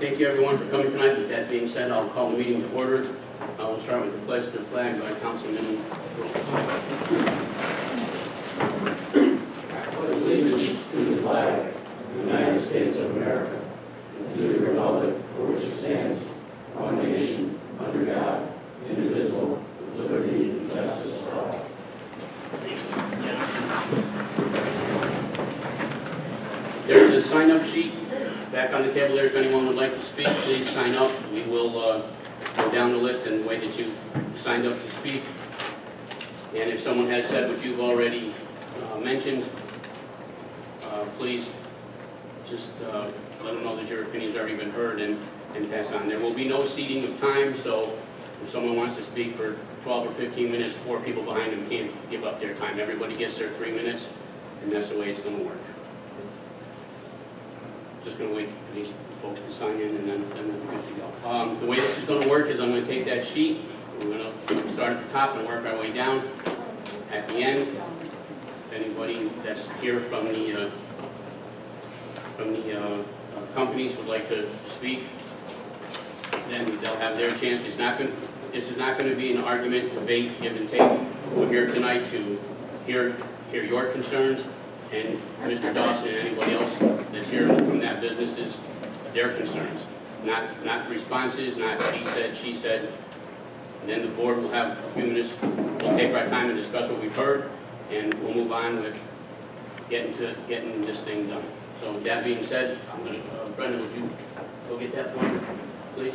Thank you everyone for coming tonight. With that being said, I'll call the meeting to order. I will start with the pledge to the flag by Councilman Milton. Pledge allegiance to the flag of the United States of America, and to the republic for which it stands, one nation, under God, indivisible, with liberty and justice for all. There's a sign-up sheet back on the table there. If anyone would like to speak, please sign up. We will go down the list in the way that you've signed up to speak. And if someone has said what you've already mentioned, please just let them know that your opinion's already been heard and pass on. There will be no ceding of time, so if someone wants to speak for 12 or 15 minutes, 4 people behind them can't give up their time. Everybody gets their 3 minutes, and that's the way it's going to work. Just going to wait for these folks to sign in, and then we'll be good to go. The way this is going to work is I'm going to take that sheet. We're going to start at the top and work our way down. At the end, if anybody that's here from the companies would like to speak, then they'll have their chance. This is not going to be an argument, debate, give and take. We're here tonight to hear your concerns, and Mr. Dawson and anybody else that's here from that business is their concerns. Not responses, not he said, she said. And then the board will have a few minutes. We'll take our time and discuss what we've heard, and we'll move on with getting this thing done. So with that being said, I'm going to, Brendan, would you go get that for me, please?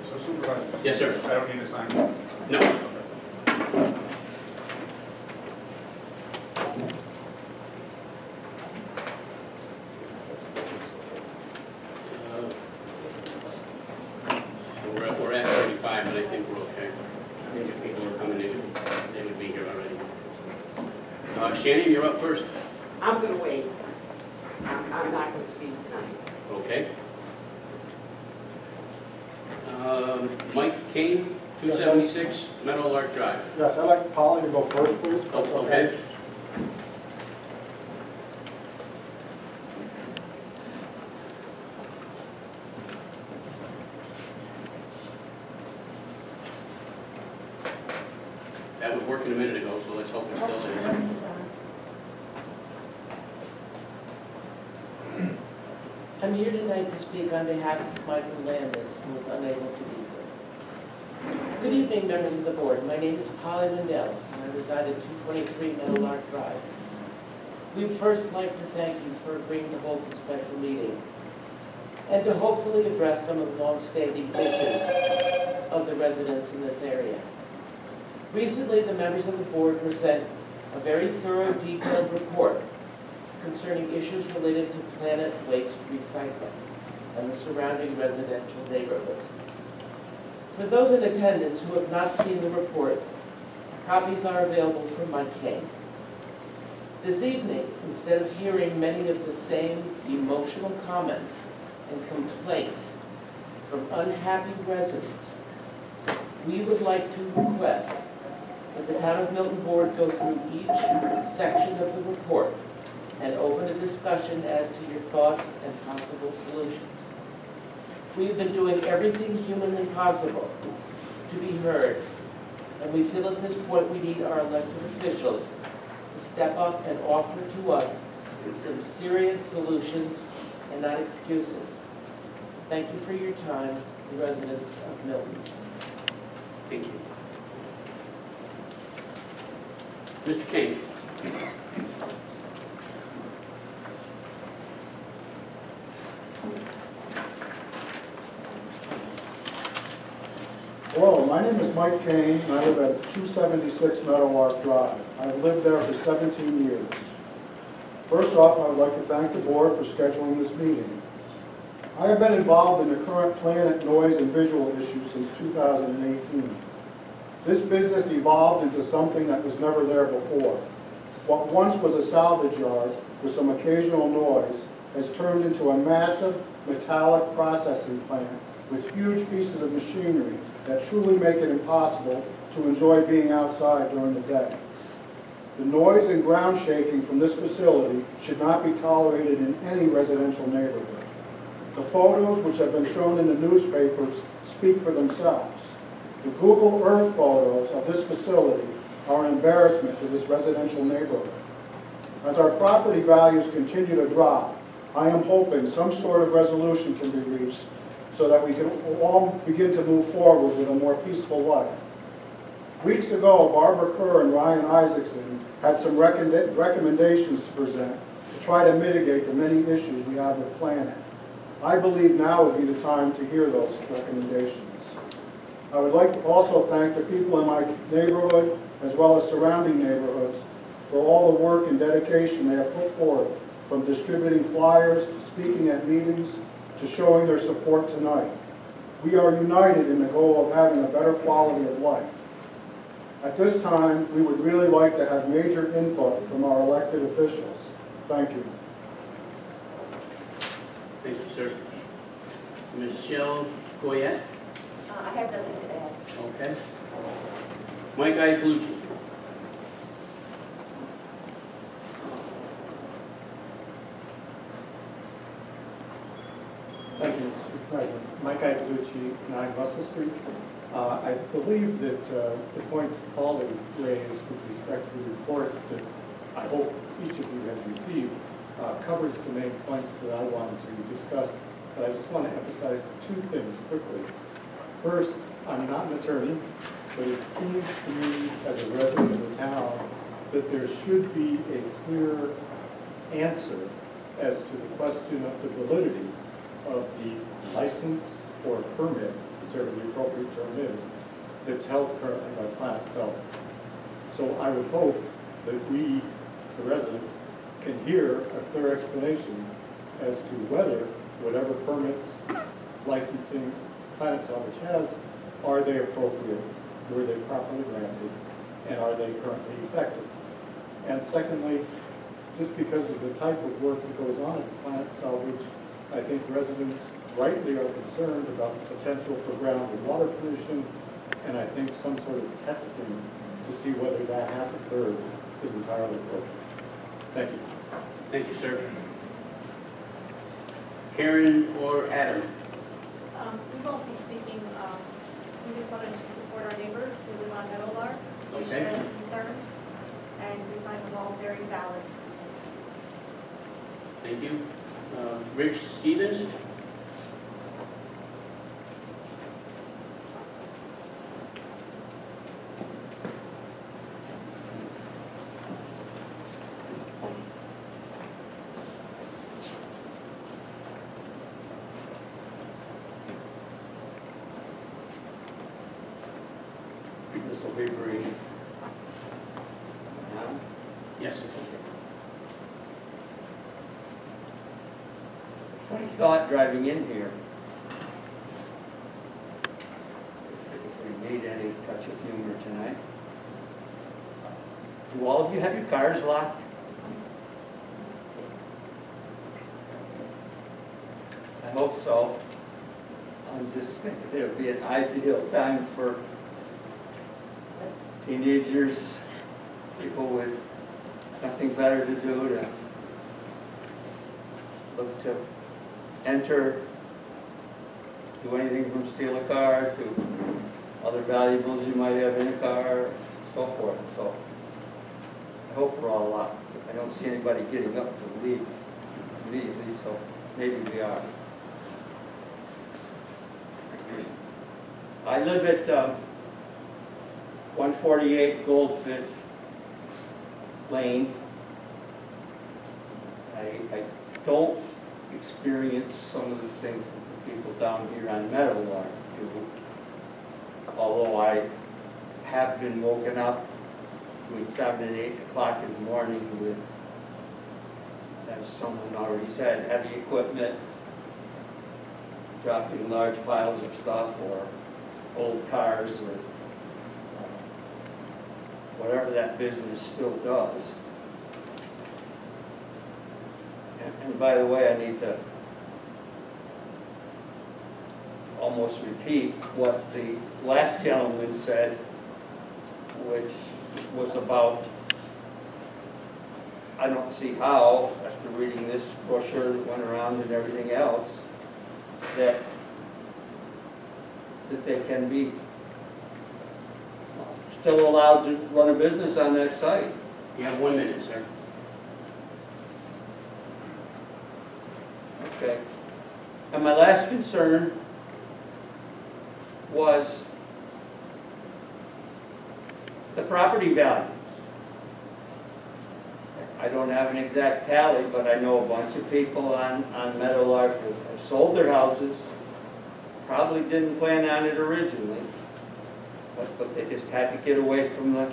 So Supervisor? Yes, sir. I don't need to sign? No. We're at 35, but I think we're okay. I think if people are coming in, they would be here already. Shannon, you're up first. I'm going to wait. I'm not going to speak tonight. Okay. Mike Kane, 276 Meadowlark Drive. Yes, I'd like Polly to go first, please. Oh, okay. That was working a minute ago, so let's hope it still is. I'm here tonight to speak on behalf of Michael Landis, who was unable to be here. Good evening, members of the board. My name is Polly Lindells, and I reside at 223 Meadowlark Drive. We'd first like to thank you for agreeing to hold this special meeting and to hopefully address some of the long-standing issues of the residents in this area. Recently, the members of the board presented a very thorough, detailed report concerning issues related to planet waste recycling and the surrounding residential neighborhoods. For those in attendance who have not seen the report, copies are available from Mike Kane. This evening, instead of hearing many of the same emotional comments and complaints from unhappy residents, we would like to request that the Town of Milton Board go through each section of the report and open a discussion as to your thoughts and possible solutions. We've been doing everything humanly possible to be heard, and we feel at this point we need our elected officials to step up and offer to us some serious solutions and not excuses. Thank you for your time, the residents of Milton. Thank you. Mr. Kane. Hello, my name is Mike Kane, and I live at 276 Meadowlark Drive. I've lived there for 17 years. First off, I would like to thank the board for scheduling this meeting. I have been involved in the current planet noise and visual issue since 2018. This business evolved into something that was never there before. What once was a salvage yard with some occasional noise has turned into a massive metallic processing plant with huge pieces of machinery that truly make it impossible to enjoy being outside during the day. The noise and ground shaking from this facility should not be tolerated in any residential neighborhood. The photos which have been shown in the newspapers speak for themselves. The Google Earth photos of this facility are an embarrassment to this residential neighborhood. As our property values continue to drop, I am hoping some sort of resolution can be reached so that we can all begin to move forward with a more peaceful life. Weeks ago, Barbara Kerr and Ryan Isaacson had some recommendations to present to try to mitigate the many issues we have with planning. I believe now would be the time to hear those recommendations. I would like to also thank the people in my neighborhood as well as surrounding neighborhoods for all the work and dedication they have put forth, from distributing flyers to speaking at meetings to showing their support tonight. We are united in the goal of having a better quality of life. At this time, we would really like to have major input from our elected officials. Thank you. Thank you, sir. Michelle Goyette? I have nothing to add. Okay. Mike Iacolucci? Thank you, Mr. President. Mike Iacolucci, 9 Russell Street. I believe that the points Paul raised with respect to the report that I hope each of you has received covers the main points that I wanted to discuss. But I just want to emphasize 2 things quickly. First, I'm not an attorney, but it seems to me as a resident of the town that there should be a clear answer as to the question of the validity of the license or permit, whichever the appropriate term is, that's held currently by Planet Cell. So I would hope that we, the residents, can hear a clear explanation as to whether whatever permits, licensing Planet Cell which has, are they appropriate, were they properly granted, and are they currently effective? And secondly, just because of the type of work that goes on at Planet Salvage, I think residents rightly are concerned about the potential for ground and water pollution, and I think some sort of testing to see whether that has occurred is entirely appropriate. Thank you. Thank you, sir. Karen or Adam? We won't be speaking, we just wanted to support our neighbors who live on Meadowlark. We Okay. share those concerns, and we find them all very valid. Thank you. Rich Stevens? This will be brief. Now, Yes. funny thought driving in here. If we need any touch of humor tonight. Do all of you have your cars locked? I hope so. I'm just thinking it would be an ideal time for teenagers, people with nothing better to do to look to enter, do anything from steal a car to other valuables you might have in a car, so forth. So I hope we're all locked. I don't see anybody getting up to leave immediately, so maybe we are. I live at 148 Goldfish Lane. I don't experience some of the things that the people down here on Meadowlark do, although I have been woken up between 7 and 8 o'clock in the morning with, as someone already said, heavy equipment, dropping large piles of stuff, or old cars, or whatever that business still does. And by the way, I need to almost repeat what the last gentleman said, which was about I don't see how, after reading this brochure that went around and everything else, that they can be still allowed to run a business on that site. You have 1 minute, sir. Okay. And my last concern was the property values. I don't have an exact tally, but I know a bunch of people on Meadowlark have sold their houses, probably didn't plan on it originally, but they just had to get away from the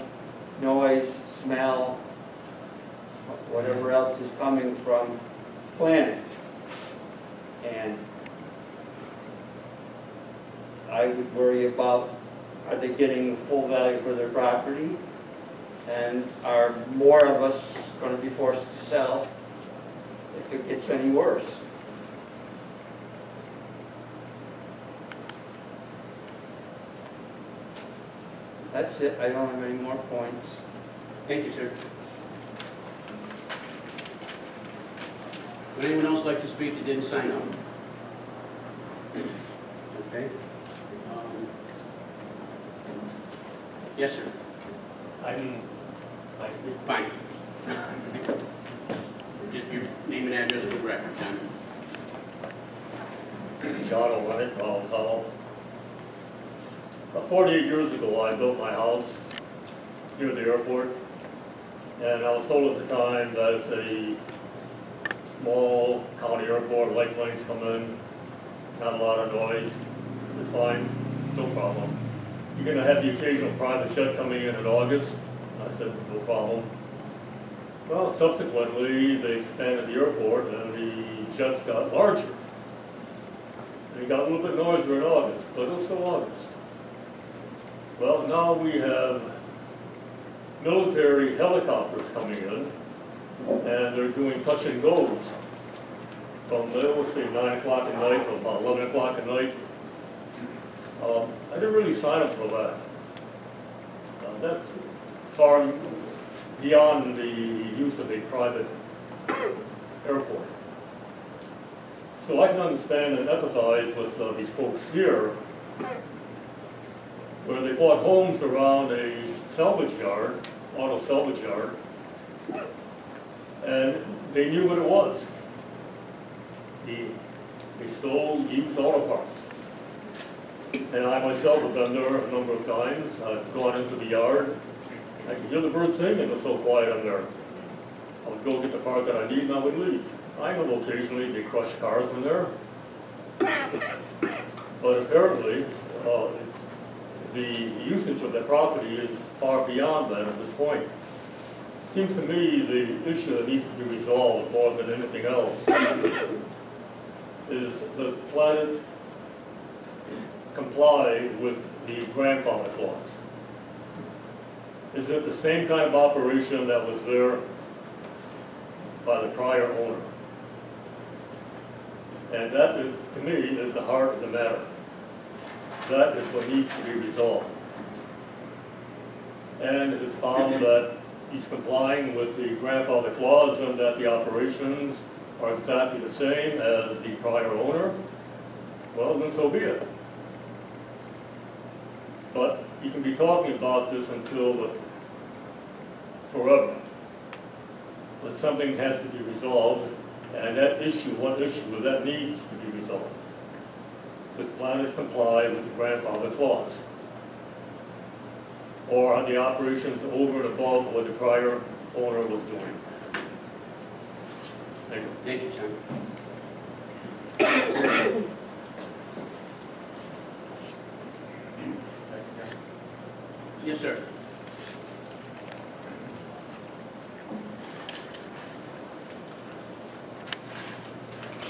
noise, smell, whatever else is coming from planning. And I would worry about, are they getting the full value for their property? And are more of us going to be forced to sell if it gets any worse? That's it. I don't have any more points. Thank you, sir. Would anyone else like to speak that didn't sign up? Okay. Yes, sir. I speak. Fine. Just your name and address for the record, John. John O'Leary, Collins Hollow. About 48 years ago, I built my house near the airport, and I was told at the time that it's a small county airport, light planes come in, not a lot of noise. I said, fine, no problem. You're going to have the occasional private jet coming in August. I said, no problem. Well, subsequently, they expanded the airport and the jets got larger. They got a little bit noisier in August, but it was still August. Well, now we have military helicopters coming in, and they're doing touch and goes from, let's say, 9 o'clock at night to about 11 o'clock at night. I didn't really sign up for that. That's far beyond the use of a private airport. So I can understand and empathize with these folks here, where they bought homes around a salvage yard, auto salvage yard, and they knew what it was. They sold used auto parts. And I myself have been there a number of times. I've gone into the yard. I could hear the birds singing, it was so quiet in there. I would go get the part that I need and I would leave. I know occasionally they crush cars in there. But apparently, it's the usage of the property is far beyond that at this point. It seems to me the issue that needs to be resolved more than anything else is, does Planet comply with the grandfather clause? Is it the same kind of operation that was there by the prior owner? And that, is, to me, is the heart of the matter. That is what needs to be resolved. And it is found that he's complying with the grandfather clause and that the operations are exactly the same as the prior owner, well, then so be it. But you can be talking about this until forever. But something has to be resolved, and that issue, one issue that needs to be resolved. Does Planet comply with the grandfather clause? Or are the operations over and above what the prior owner was doing? Thank you. Thank you, John. Yes, sir.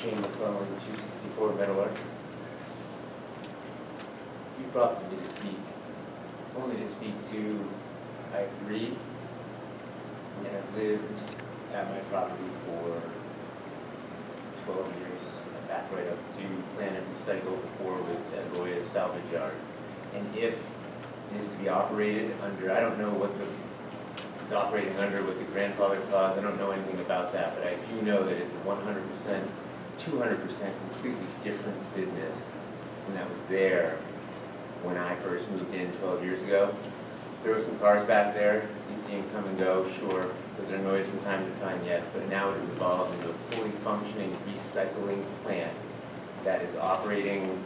Shane McClellan, 264 Meadowlark. You brought me to speak, only to speak to, I agree, and I've lived at my property for 12 years, back right up to Planet Recycle before it was at Roy's Salvage Yard. And if it is to be operated under, I don't know what the it's operating under with the grandfather clause. I don't know anything about that, but I do know that it's a 100%, 200% completely different business than that was there when I first moved in 12 years ago. There were some cars back there, you'd see them come and go, sure. Was there noise from time to time? Yes, but now it has evolved into a fully functioning recycling plant that is operating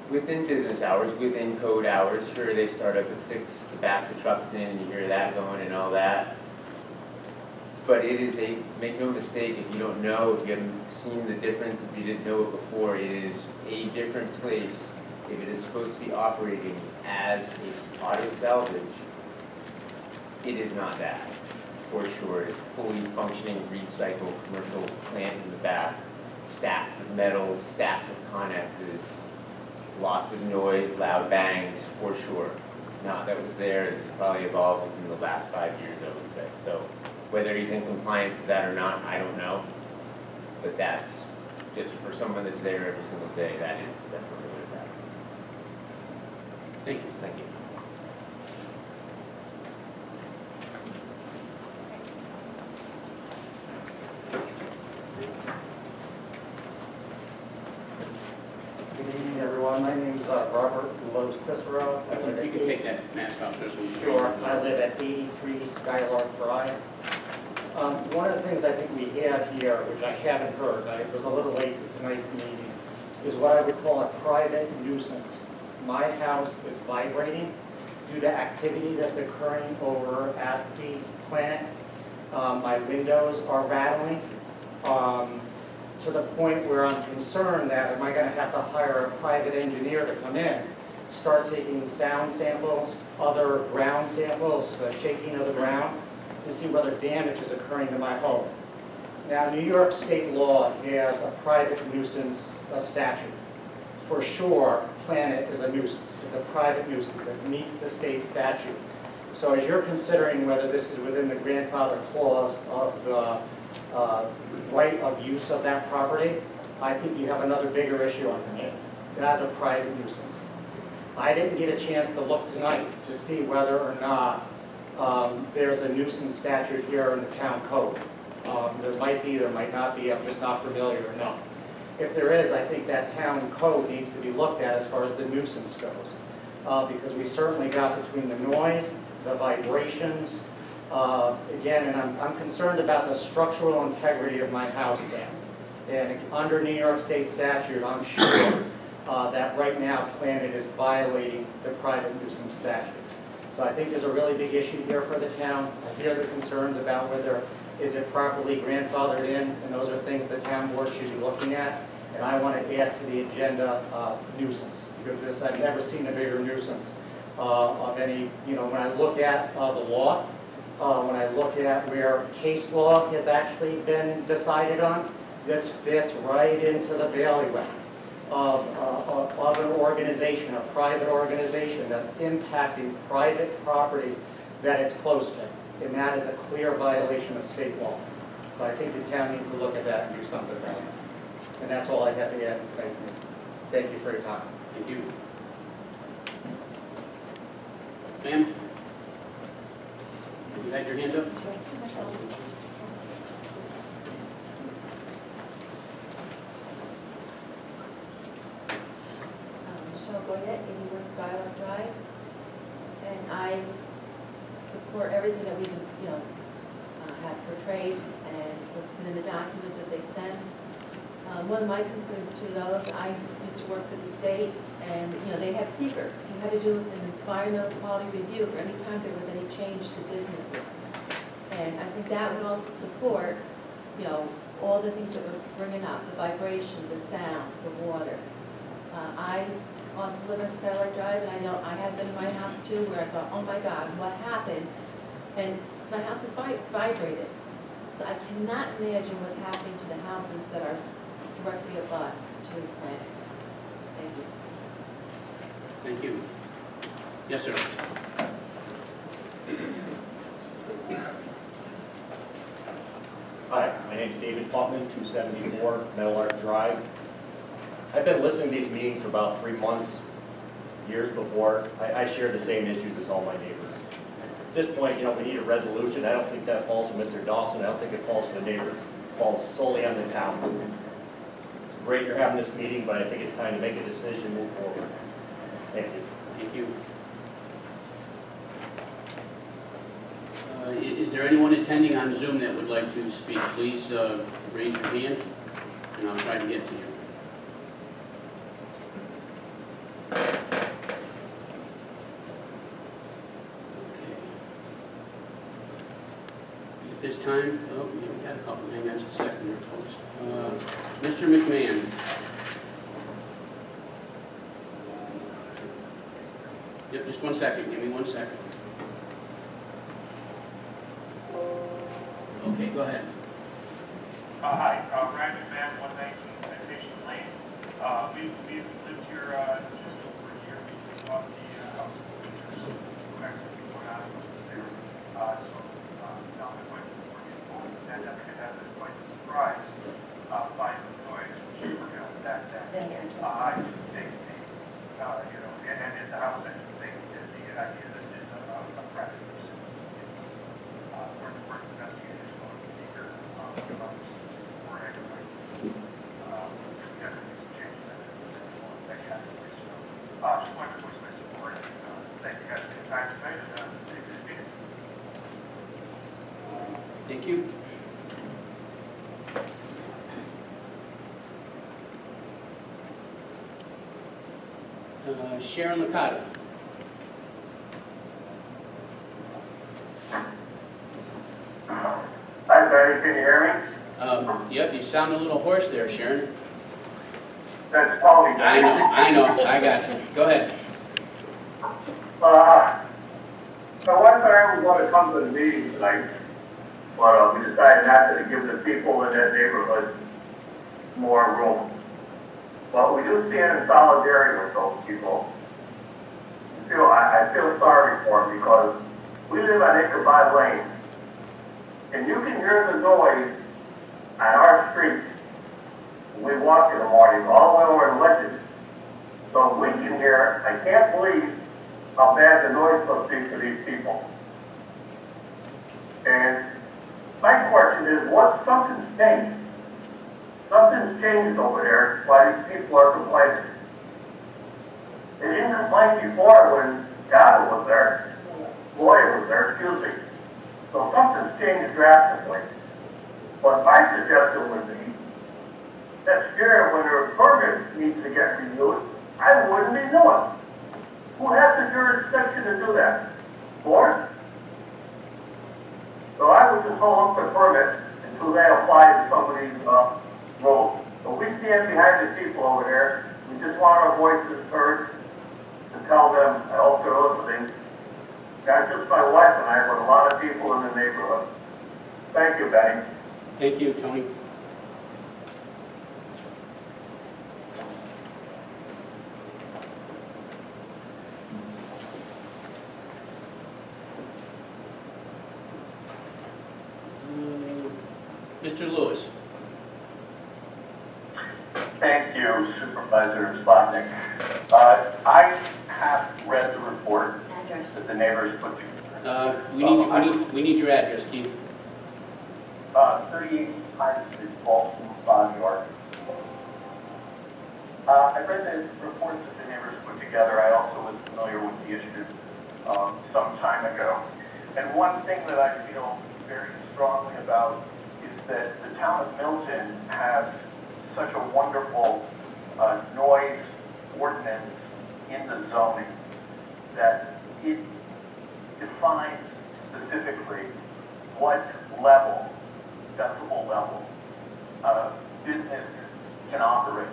within business hours, within code hours. Sure, they start up at 6 to back the trucks in, and you hear that going and all that. But it is a, make no mistake, if you don't know, if you haven't seen the difference, if you didn't know it before, it is a different place. If it is supposed to be operating as a auto salvage, it is not that, for sure. It's a fully functioning recycled commercial plant in the back. Stacks of metal, stacks of connexes, lots of noise, loud bangs, for sure. Now that was there, it's probably evolved within the last 5 years, I would say. So whether he's in compliance with that or not, I don't know. But that's just for someone that's there every single day, that is definitely what is happening. Thank you. Thank you. Good evening, everyone. My name is Robert Lowe Cicero. You can take that mask off just so we can. Sure. I live at 83 Skylark Drive. One of the things I think we have here, which I haven't heard, I was a little late to tonight's meeting, is what I would call a private nuisance. My house is vibrating due to activity that's occurring over at the plant. My windows are rattling to the point where I'm concerned that am I going to have to hire a private engineer to come in, start taking sound samples, other ground samples, shaking of the ground, to see whether damage is occurring to my home. Now, New York state law has a private nuisance statute. For sure, Planet is a nuisance. It's a private nuisance. It meets the state statute. So as you're considering whether this is within the grandfather clause of the right of use of that property, I think you have another bigger issue on your hands. That's a private nuisance. I didn't get a chance to look tonight to see whether or not there's a nuisance statute here in the town code. There might be, there might not be. I'm just not familiar enough. If there is, I think that town code needs to be looked at as far as the nuisance goes. Because we certainly got between the noise, the vibrations, again, and I'm concerned about the structural integrity of my house there. And under New York State statute, I'm sure that right now Planet is violating the private nuisance statute. So I think there's a really big issue here for the town. I hear the concerns about whether is it properly grandfathered in, and those are things the town board should be looking at. And I want to add to the agenda nuisance, because this, I've never seen a bigger nuisance of any, you know, when I look at the law, when I look at where case law has actually been decided on, this fits right into the bailiwick of an organization, a private organization that's impacting private property that it's close to. And that is a clear violation of state law. So I think the town needs to look at that and do something about it. And that's all I have to add in today's meeting. Thank you for your time. Thank you. Ma'am? You had your hand up? Michelle Goyette, 81 Skylark Drive. And I support everything that we've been, have portrayed and what's been in the documents that they sent. One of my concerns to those, I used to work for the state, and they had secrets. You had to do an environmental quality review for any time there was any change to businesses. And I think that would also support, all the things that we're bringing up, the vibration, the sound, the water. I also live on Skylark Drive, and I know I have been in my house too, where I thought, oh my God, what happened? And my house is vibrated. So I cannot imagine what's happening to the houses that are directly above to the Planet. Thank you. Thank you. Yes, sir. Hi, my name is David Putman, 274 Meadowlark Drive. I've been listening to these meetings for about 3 months, years before. I share the same issues as all my neighbors. At this point, you know, we need a resolution. I don't think that falls to Mr. Dawson. I don't think it falls to the neighbors. It falls solely on the town. It's great you're having this meeting, but I think it's time to make a decision and move forward. Thank you. Thank you. Is there anyone attending on Zoom that would like to speak? Please raise your hand, and I'll try to get to you. At this time, oh, yeah, we got a couple. Hang on just a second here, folks. Mr. McMahon. Yep, just 1 second. Give me 1 second. Okay, go ahead. Hi, Brad McMahon, 119 Citation Lane. We've lived here just over a year. We bought the house in the winter, so we're actually going on there. So now that we're in the pandemic, it has been quite a surprise finding the noise, which you were going to that. I do think and in the house, I do think that the idea that it is a private nuisance is worth investigating as well as the seeker or anyway. Definitely some changes that is that category. So just wanted to voice my support and thank you guys for your time tonight and stay for these meetings. Thank you. Sharon Licata. Hi, Betty, can you hear me? Yep, you sound a little hoarse there, Sharon. That's Paulie. I know, I got you. Go ahead. So one time we want to come to the meeting tonight, but we decided not to give the people in that neighborhood more room. But we do stand in solidarity with those people. I feel sorry for them because we live on Acre 5 Lane, and you can hear the noise on our street when we walk in the morning, all the way over in Legend. So we can hear it. I can't believe how bad the noise must be for these people. And my question is, something's changed? Something's changed over there why these people are complaining. They didn't complain before when Gaba was there, Lawyer was there, excuse me. So something's changed drastically. But my suggestion would be that here, when their permit needs to get renewed, I wouldn't be doing. Who has the jurisdiction to do that? Board? So I would just hold up the permit until they apply to somebody's road. So we stand behind the people over there. We just want our voices heard to tell them, I hope they're listening. Not just my wife and I, but a lot of people in the neighborhood. Thank you, Betty. Thank you, Tony. Mr. Lewis. Thank you, Supervisor Slotnick. I have read the report that the neighbors put together. We need your address, Keith. 38 High Street, Boston Spa, New York. I read the report that the neighbors put together. I also was familiar with the issue some time ago. And one thing that I feel very strongly about is that the town of Milton has such a wonderful noise ordinance in the zoning that it defines specifically what level, decibel level, business can operate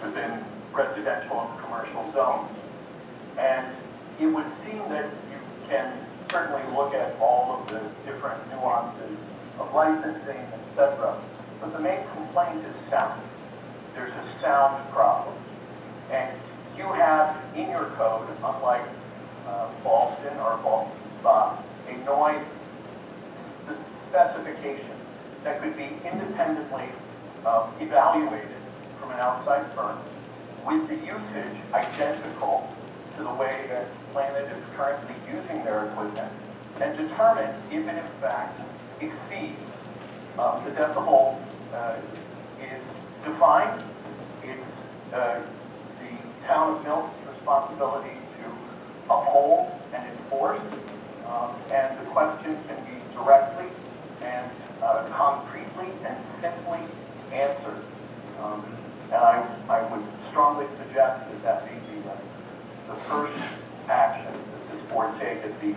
within residential and commercial zones. And it would seem that you can certainly look at all of the different nuances of licensing, etc. But the main complaint is sound. There's a sound problem. And you have in your code, unlike Boston or Boston Spa, a noise specification that could be independently evaluated from an outside firm with the usage identical to the way that Planet is currently using their equipment and determine if it in fact exceeds. The decibel is defined. It's the town of Milton's responsibility to uphold and enforce, and the question can be directly and concretely and simply answered. And I would strongly suggest that that may be the first action that this board take at the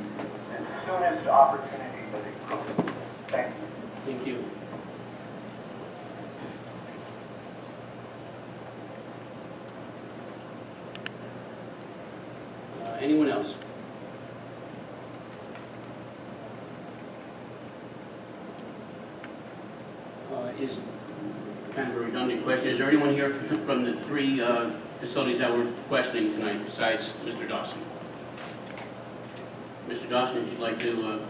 soonest opportunity that it could. Thank you. Thank you. Anyone else? Is kind of a redundant question. Is there anyone here from the three facilities that we're questioning tonight besides Mr. Dawson? Mr. Dawson, if you'd like to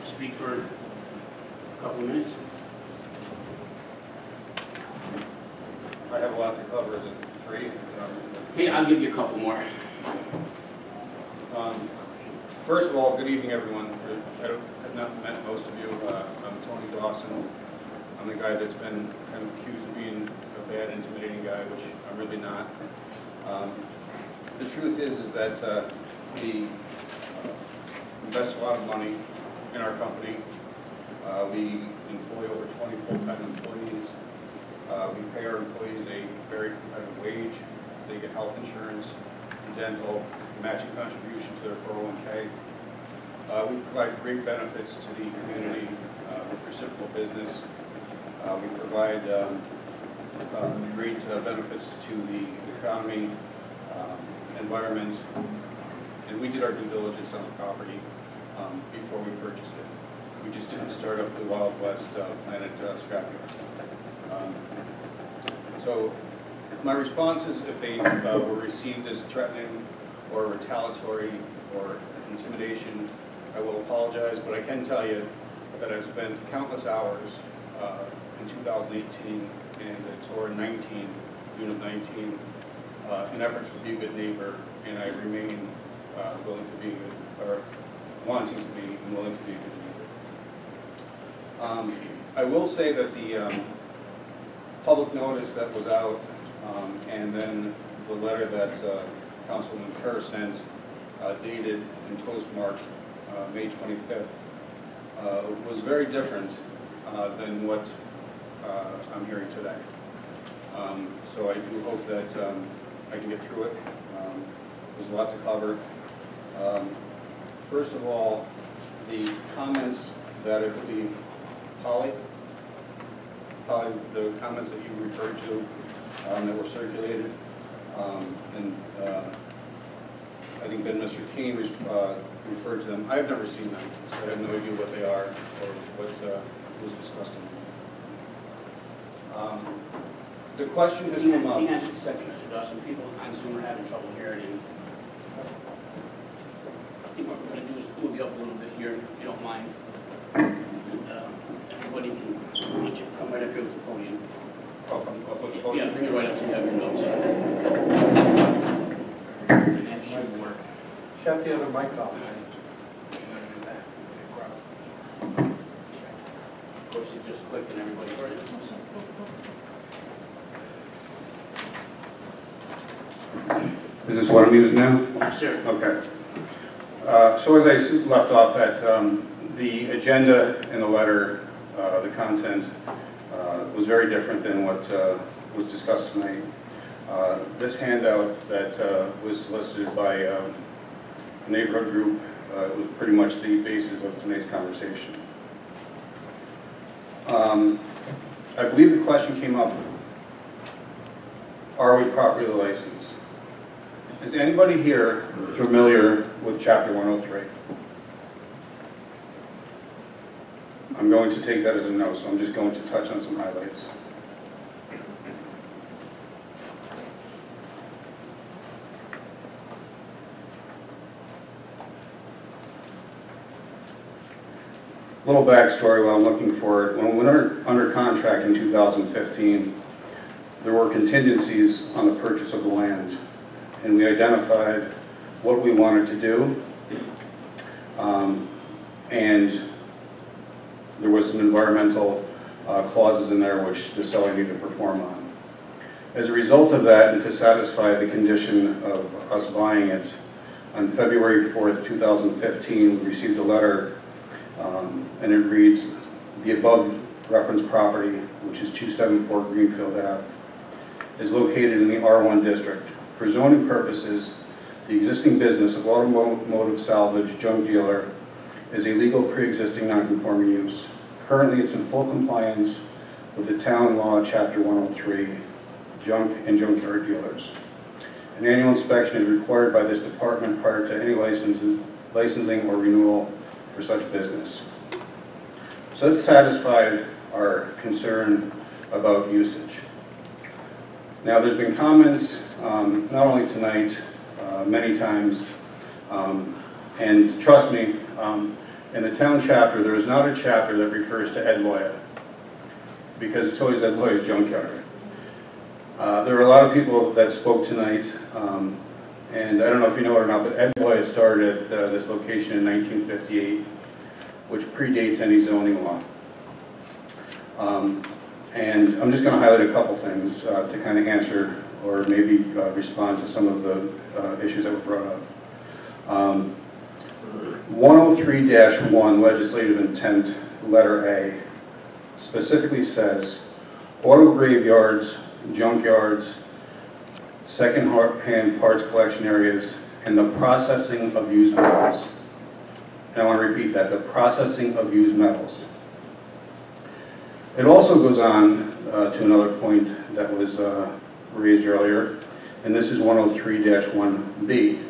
speak for a couple of minutes. I have a lot to cover. Is it three? Hey, I'll give you a couple more. First of all, good evening, everyone. I have not met most of you. I'm Tony Dawson. I'm the guy that's been kind of accused of being a bad, intimidating guy, which I'm really not. The truth is that we invest a lot of money in our company. We employ over 20 full-time employees. We pay our employees a very competitive wage. They get health insurance, dental, matching contribution to their 401k. We provide great benefits to the community with reciprocal business. We provide great benefits to the economy, environment, and we did our due diligence on the property before we purchased it. We just didn't start up the Wild West Planet scrapyard. So my response is if they were received as threatening or retaliatory or intimidation, I will apologize, but I can tell you that I've spent countless hours in 2018 and toward 19, June of 19, in efforts to be a good neighbor, and I remain willing to be good, or wanting to be and willing to be a good neighbor. I will say that the public notice that was out and then the letter that Councilman Kerr sent dated and postmarked May 25th was very different than what I'm hearing today. So I do hope that I can get through it. There's a lot to cover. First of all, the comments that I believe Polly, the comments that you referred to that were circulated, and I think then Mr. Keene referred to them. I've never seen them, so I have no idea what they are or what was discussed in them. The question has come up. Hang on just a second, Mr. Dawson. People on Zoom are having trouble hearing you. I think what we're going to do is move you up a little bit here, if you don't mind. And, everybody can come right up here with the podium. Oh, what's the podium? Yeah, bring it right up so you have your notes. And that should work. Shut the other mic off. Of course, it just clicked and everybody heard it. Is this what I'm using now? Yes, sir. Okay. So as I left off at, the agenda in the letter, the content, was very different than what was discussed tonight. This handout that was solicited by a neighborhood group was pretty much the basis of tonight's conversation. I believe the question came up, are we properly licensed? Is anybody here familiar with Chapter 103? I'm going to take that as a no, so I'm just going to touch on some highlights. Little backstory while I'm looking for it. When we went under contract in 2015, there were contingencies on the purchase of the land, and we identified what we wanted to do. and there was some environmental clauses in there which the seller needed to perform on. As a result of that, and to satisfy the condition of us buying it, on February 4th, 2015, we received a letter, and it reads, the above referenced property, which is 274 Greenfield Ave, is located in the R1 district. For zoning purposes, the existing business of automotive salvage junk dealer is a legal pre-existing non-conforming use. Currently, it's in full compliance with the town law, Chapter 103, junk and junkyard dealers. An annual inspection is required by this department prior to any licensing or renewal for such business. So that satisfied our concern about usage. Now, there's been comments, not only tonight, many times, and trust me, in the town chapter, there is not a chapter that refers to Ed Loya, because it's always Ed Loya's junkyard. There were a lot of people that spoke tonight, and I don't know if you know it or not, but Ed Loya started at this location in 1958, which predates any zoning law. And I'm just going to highlight a couple things to kind of answer or maybe respond to some of the issues that were brought up. 103-1 legislative intent, letter A, specifically says auto graveyards, junkyards, second-hand parts collection areas, and the processing of used metals. And I want to repeat that, the processing of used metals. It also goes on to another point that was raised earlier, and this is 103-1B.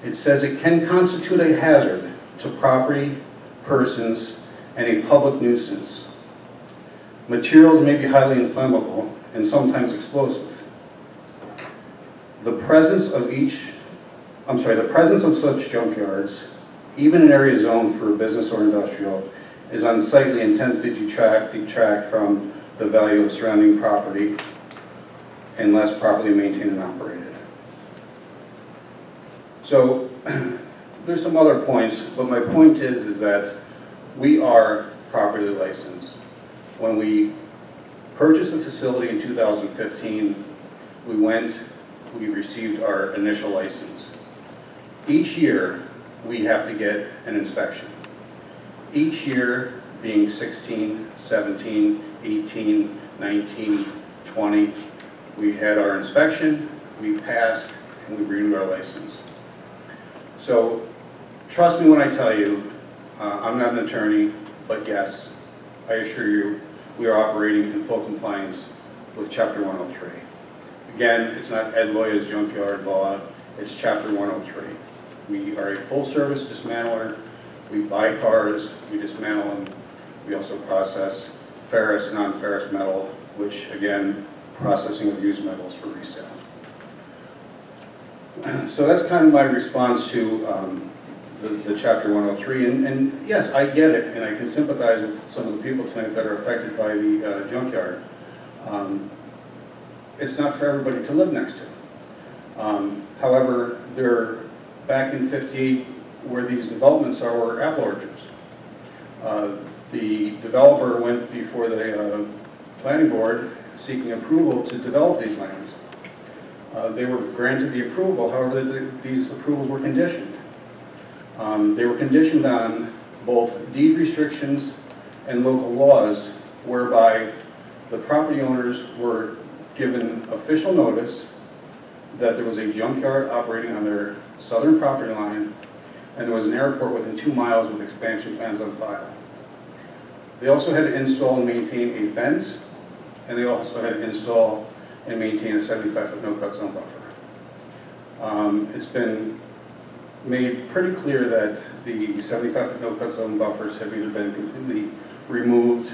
It says it can constitute a hazard to property, persons, and a public nuisance. Materials may be highly inflammable and sometimes explosive. The presence of such junkyards, even in areas zoned for business or industrial, is unsightly and tends to detract from the value of surrounding property unless properly maintained and operated. So there's some other points, but my point is that we are properly licensed. When we purchased the facility in 2015, we received our initial license. Each year, we have to get an inspection. Each year being 16, 17, 18, 19, 20, we had our inspection, we passed, and we renewed our license. So trust me when I tell you, I'm not an attorney, but yes, I assure you, we are operating in full compliance with Chapter 103. Again, it's not Ed Loya's junkyard law, it's Chapter 103. We are a full-service dismantler. We buy cars, we dismantle them. We also process ferrous, non-ferrous metal, which, again, processing of used metals for resale. So that's kind of my response to the Chapter 103. And yes, I get it, and I can sympathize with some of the people tonight that are affected by the junkyard. It's not for everybody to live next to. However, back in '58, where these developments were apple orchards. The developer went before the planning board seeking approval to develop these lands. They were granted the approval, however, these approvals were conditioned. They were conditioned on both deed restrictions and local laws, whereby the property owners were given official notice that there was a junkyard operating on their southern property line, and there was an airport within 2 miles with expansion plans on file. They also had to install and maintain a fence, and they also had to install and maintain a 75-foot no-cut zone buffer. It's been made pretty clear that the 75-foot no-cut zone buffers have either been completely removed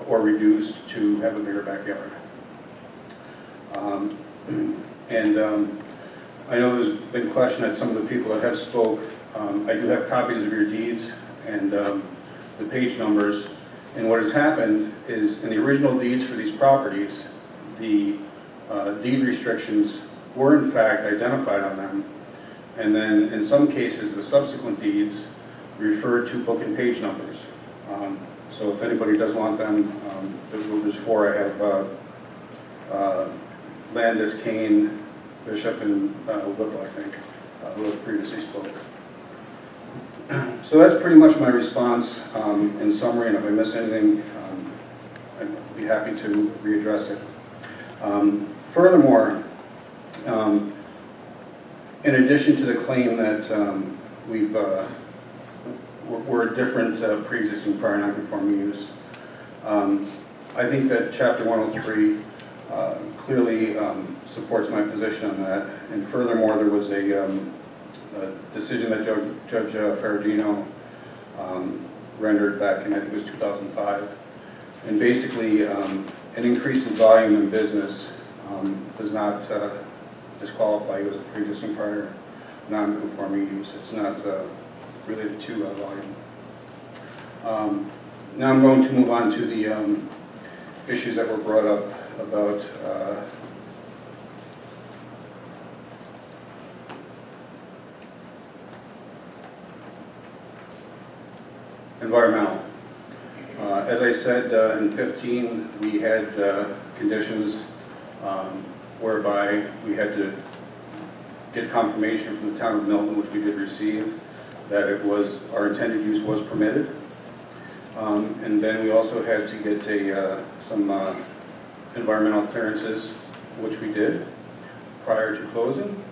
or reduced to have a bigger backyard. I know there's been question at some of the people that have spoke. I do have copies of your deeds and the page numbers. And what has happened is in the original deeds for these properties, the deed restrictions were in fact identified on them. And then in some cases, the subsequent deeds referred to book and page numbers. So if anybody does want them, there's 4. I have Landis, Kane, Bishop, and Whipple, I think, who have previously spoke. So that's pretty much my response in summary, and if I miss anything, I'd be happy to readdress it. Furthermore, in addition to the claim that we're a different pre-existing prior non-conforming use, I think that Chapter 103 clearly supports my position on that. And furthermore, there was a decision that Judge Ferragino rendered back in, I think it was 2005. And basically, an increase in volume in business does not disqualify you as a pre-existing prior non-conforming use. It's not related to volume. Now I'm going to move on to the issues that were brought up about environmental. As I said, in 15, we had conditions whereby we had to get confirmation from the town of Milton, which we did receive, that it was, our intended use was permitted. And then we also had to get some environmental clearances, which we did prior to closing.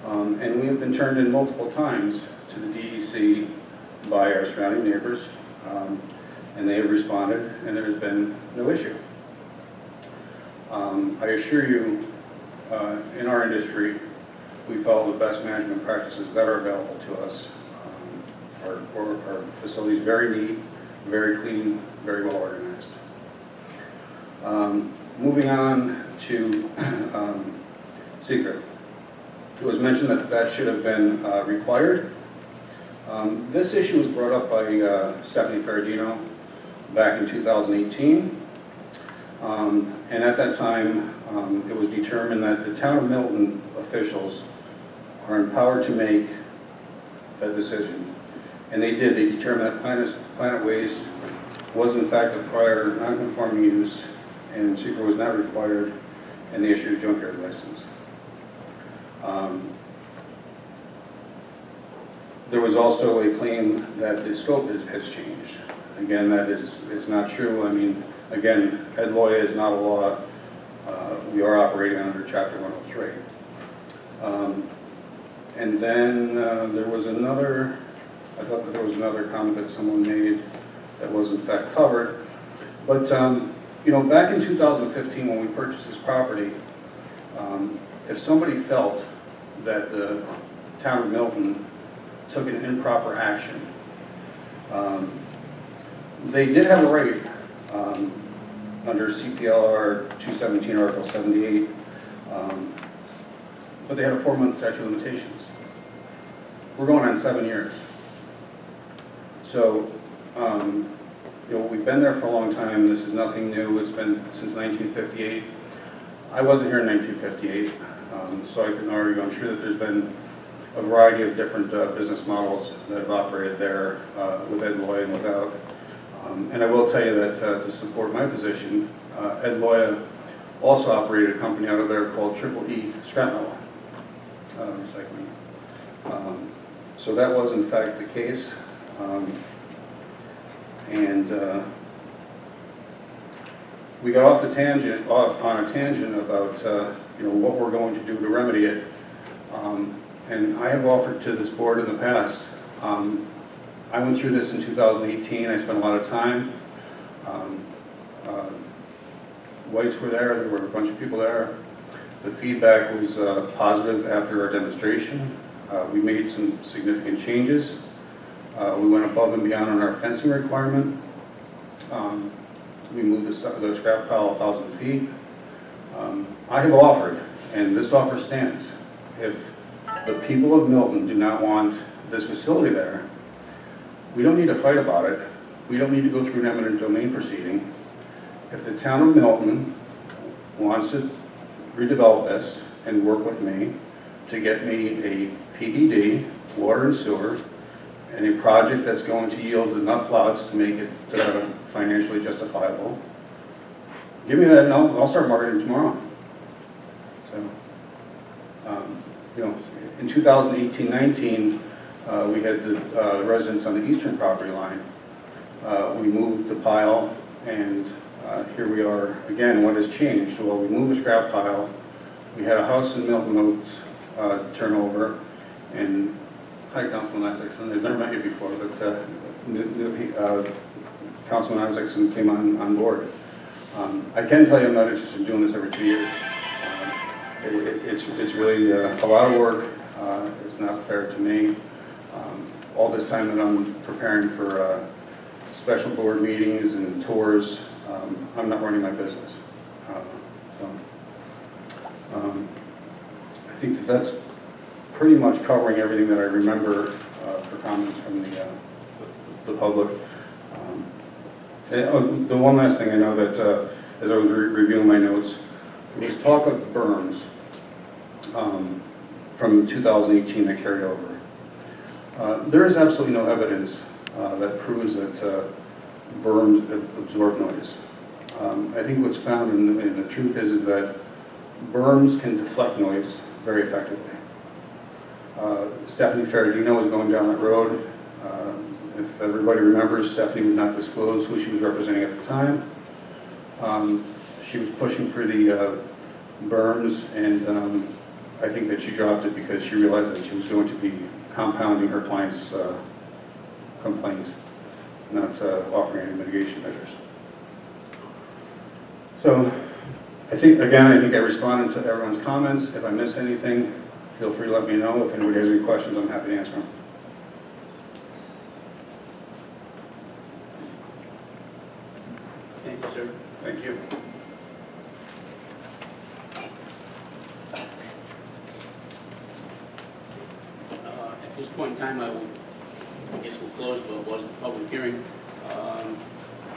And we have been turned in multiple times to the DEC by our surrounding neighbors, and they have responded, and there has been no issue. I assure you, in our industry, we follow the best management practices that are available to us. Our facility is very neat, very clean, very well organized. Moving on to secret. It was mentioned that that should have been required. This issue was brought up by Stephanie Ferragino back in 2018. And at that time, it was determined that the town of Milton officials are empowered to make that decision. And they did. They determined that Planet Waste was in fact a prior non-conforming use, and secret was not required, and they issued a junkyard license. There was also a claim that the scope has changed. Again, that is not true. I mean, again, Ed Loya is not a law. We are operating under Chapter 103. And then there was another, I thought that there was another comment that someone made that was in fact covered. But, you know, back in 2015 when we purchased this property, if somebody felt that the town of Milton took an improper action, they did have a right under CPLR 217 Article 78, but they had a 4-month statute of limitations. We're going on 7 years. So, you know, we've been there for a long time. This is nothing new. It's been since 1958. I wasn't here in 1958, so I can argue. I'm sure that there's been a variety of different business models that have operated there with Ed Loya and without. And I will tell you that to support my position, Ed Loya also operated a company out of there called Triple E Scrap Metal Recycling. So that was in fact the case. We got off on a tangent about you know, what we're going to do to remedy it. And I have offered to this board in the past. I went through this in 2018. I spent a lot of time. Whites were there were a bunch of people there. The feedback was positive after our demonstration. We made some significant changes. We went above and beyond on our fencing requirement. We moved the scrap pile 1,000 feet. I have offered, and this offer stands, if the people of Milton do not want this facility there, we don't need to fight about it. We don't need to go through an eminent domain proceeding. If the town of Milton wants to redevelop this and work with me to get me a PDD, water and sewer, any project that's going to yield enough lots to make it financially justifiable, give me that and I'll start marketing tomorrow. So, you know, in 2018-19, we had the residents on the eastern property line. We moved the pile, and here we are again. What has changed? Well, we moved the scrap pile. We had a house in Milton Oaks turnover, and hi, Councilman Isaacson. I've never met you before, but Councilman Isaacson came on board. I can tell you I'm not interested in doing this every 2 years. It's really a lot of work. It's not fair to me. All this time that I'm preparing for special board meetings and tours, I'm not running my business. I think that's pretty much covering everything that I remember for comments from the public. And, the one last thing I know that as I was reviewing my notes, there was talk of berms from 2018 that carried over. There is absolutely no evidence that proves that berms absorb noise. I think what's found in the truth is that berms can deflect noise very effectively. Stephanie Ferradino was going down that road. If everybody remembers, Stephanie would not disclose who she was representing at the time. She was pushing for the berms, and I think that she dropped it because she realized that she was going to be compounding her client's complaint, not offering any mitigation measures. So I think I responded to everyone's comments. If I missed anything, feel free to let me know. If anybody has any questions, I'm happy to answer them. Thank you, sir. Thank you. At this point in time, I guess we'll close, but it wasn't a public hearing.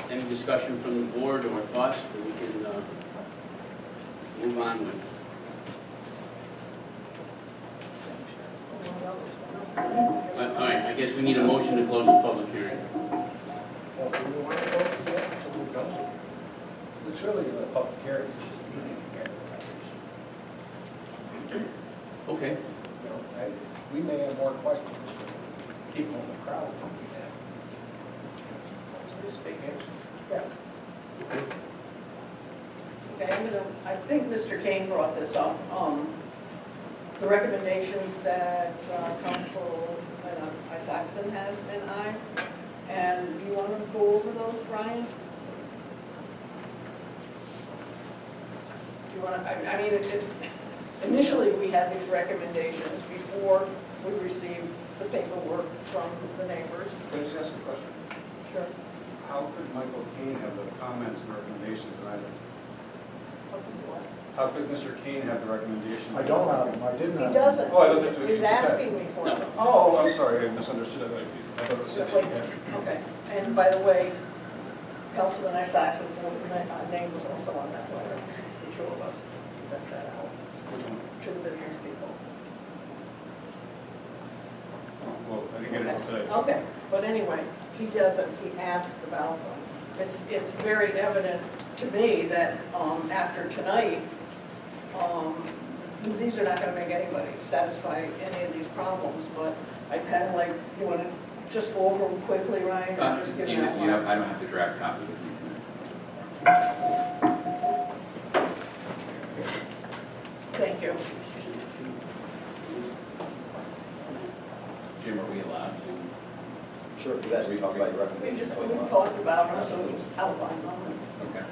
Any discussion from the board or thoughts that we can move on with? All right, I guess we need a motion to close the public hearing. It's really a public hearing, it's just a meeting again. Okay. You know, we may have more questions from people in the crowd than we have. Just big answers. Yeah. Okay, I think Mr. Kane brought this up. The recommendations that Councilman Isaacson has and I, and do you want to go over those, Ryan? Do you want to, I mean, initially we had these recommendations before we received the paperwork from the neighbors. Can I just ask a question? Sure. How could Michael Kane have the comments and recommendations that I did? How could Mr. Kane have the recommendation? I don't have them, I didn't have them. He doesn't. Oh, I thought that's what you He's said. asking me for them. Oh, I'm sorry, I misunderstood. I thought it said that you had. Okay, and by the way, Councilman Isaacson's name was also on that letter. The two of us sent that out Which one? to the business people. Oh, well, I didn't get it until today. Okay, but anyway, he doesn't, he asked about them. It's very evident to me that after tonight, these are not going to make anybody satisfy any of these problems, but I kind of like, you want to just go over them quickly, Ryan, or just give me that one? I don't have to draft copy. Thank you. Jim, are we allowed to? Sure, you guys we talk about your We recommendations. talked about them, so just outline them. Okay.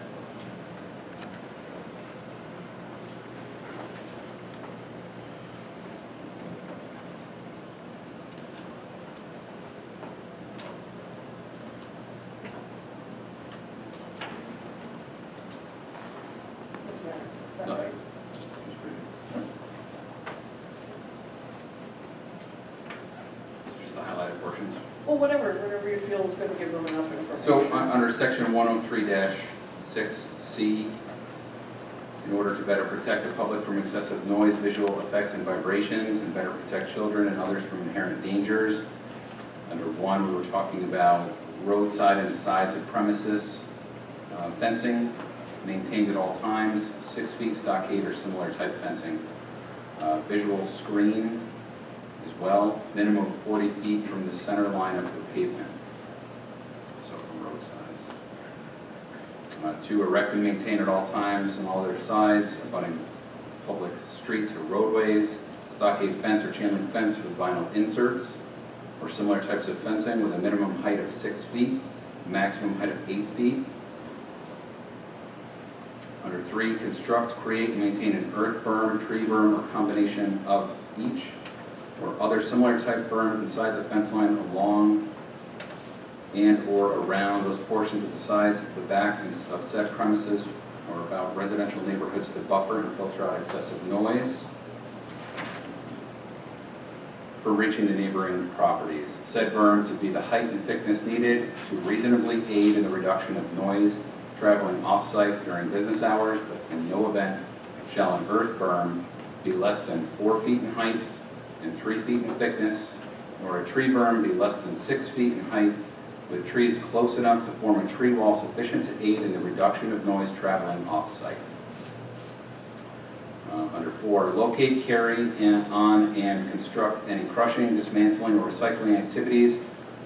What's the matter? Is that right? Just the highlighted portions. Well, whatever you feel is going to give them enough information. So under section 103-6C, in order to better protect the public from excessive noise, visual effects, and vibrations, and better protect children and others from inherent dangers, Under 1, we were talking about roadside and sides of premises fencing, maintained at all times, 6 feet stockade or similar type fencing. Visual screen as well, minimum of 40 feet from the center line of the pavement, so from roadsides. 2, erect and maintain at all times on all their sides, abutting public streets or roadways, stockade fence or chain link fence with vinyl inserts, or similar types of fencing with a minimum height of 6 feet, maximum height of 8 feet. Under 3, construct, create, and maintain an earth berm, tree berm, or combination of each, or other similar type berm inside the fence line along and or around those portions of the sides, the back of said premises, or about residential neighborhoods to buffer and filter out excessive noise for reaching the neighboring properties. Said berm to be the height and thickness needed to reasonably aid in the reduction of noise traveling off-site during business hours, but in no event shall an earth berm be less than 4 feet in height and 3 feet in thickness, nor a tree berm be less than 6 feet in height, with trees close enough to form a tree wall sufficient to aid in the reduction of noise traveling off-site. Under 4, locate, carry on, and construct any crushing, dismantling, or recycling activities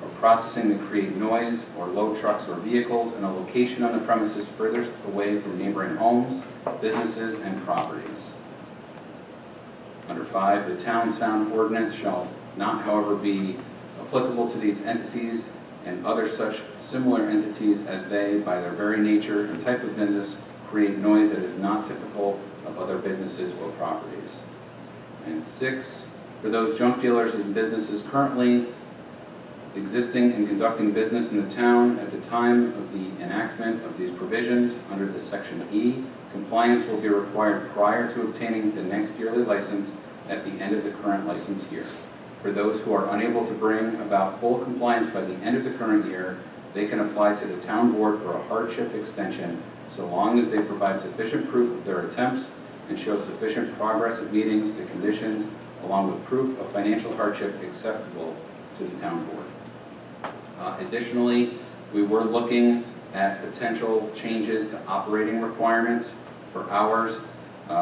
or processing that create noise or load trucks or vehicles in a location on the premises furthest away from neighboring homes, businesses, and properties. Under 5, the town sound ordinance shall not, however, be applicable to these entities and other such similar entities as they, by their very nature and type of business, create noise that is not typical of other businesses or properties. And 6, for those junk dealers and businesses currently existing and conducting business in the town at the time of the enactment of these provisions under the Section E, compliance will be required prior to obtaining the next yearly license at the end of the current license year. For those who are unable to bring about full compliance by the end of the current year, they can apply to the town board for a hardship extension so long as they provide sufficient proof of their attempts and show sufficient progress at meeting the conditions, along with proof of financial hardship acceptable to the town board. Additionally, we were looking at potential changes to operating requirements for hours.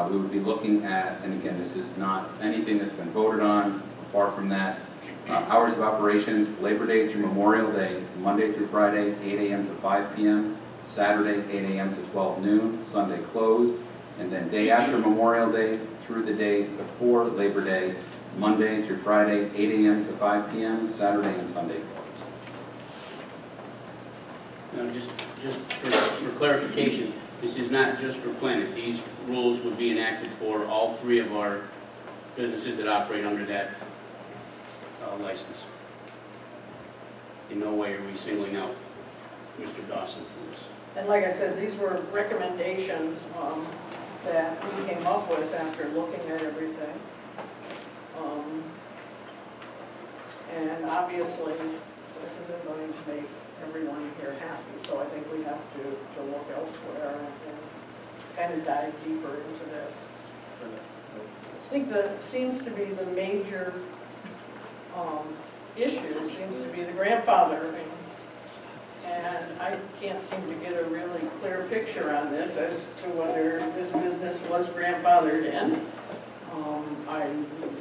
We would be looking at, and again, this is not anything that's been voted on, far from that, hours of operations, Labor Day through Memorial Day, Monday through Friday, 8 a.m. to 5 p.m., Saturday, 8 a.m. to 12 noon, Sunday closed, and then day after Memorial Day through the day before Labor Day, Monday through Friday, 8 a.m. to 5 p.m., Saturday and Sunday closed. Now, just for clarification, this is not just for Planet. These rules would be enacted for all 3 of our businesses that operate under that license. In no way are we singling out Mr. Dawson for this. And like I said, these were recommendations that we came up with after looking at everything. And obviously, this isn't going to make everyone here happy, so I think we have to look elsewhere and kind of dive deeper into this. I think that seems to be the major issue, seems to be the grandfathering. And I can't seem to get a really clear picture on this as to whether this business was grandfathered in.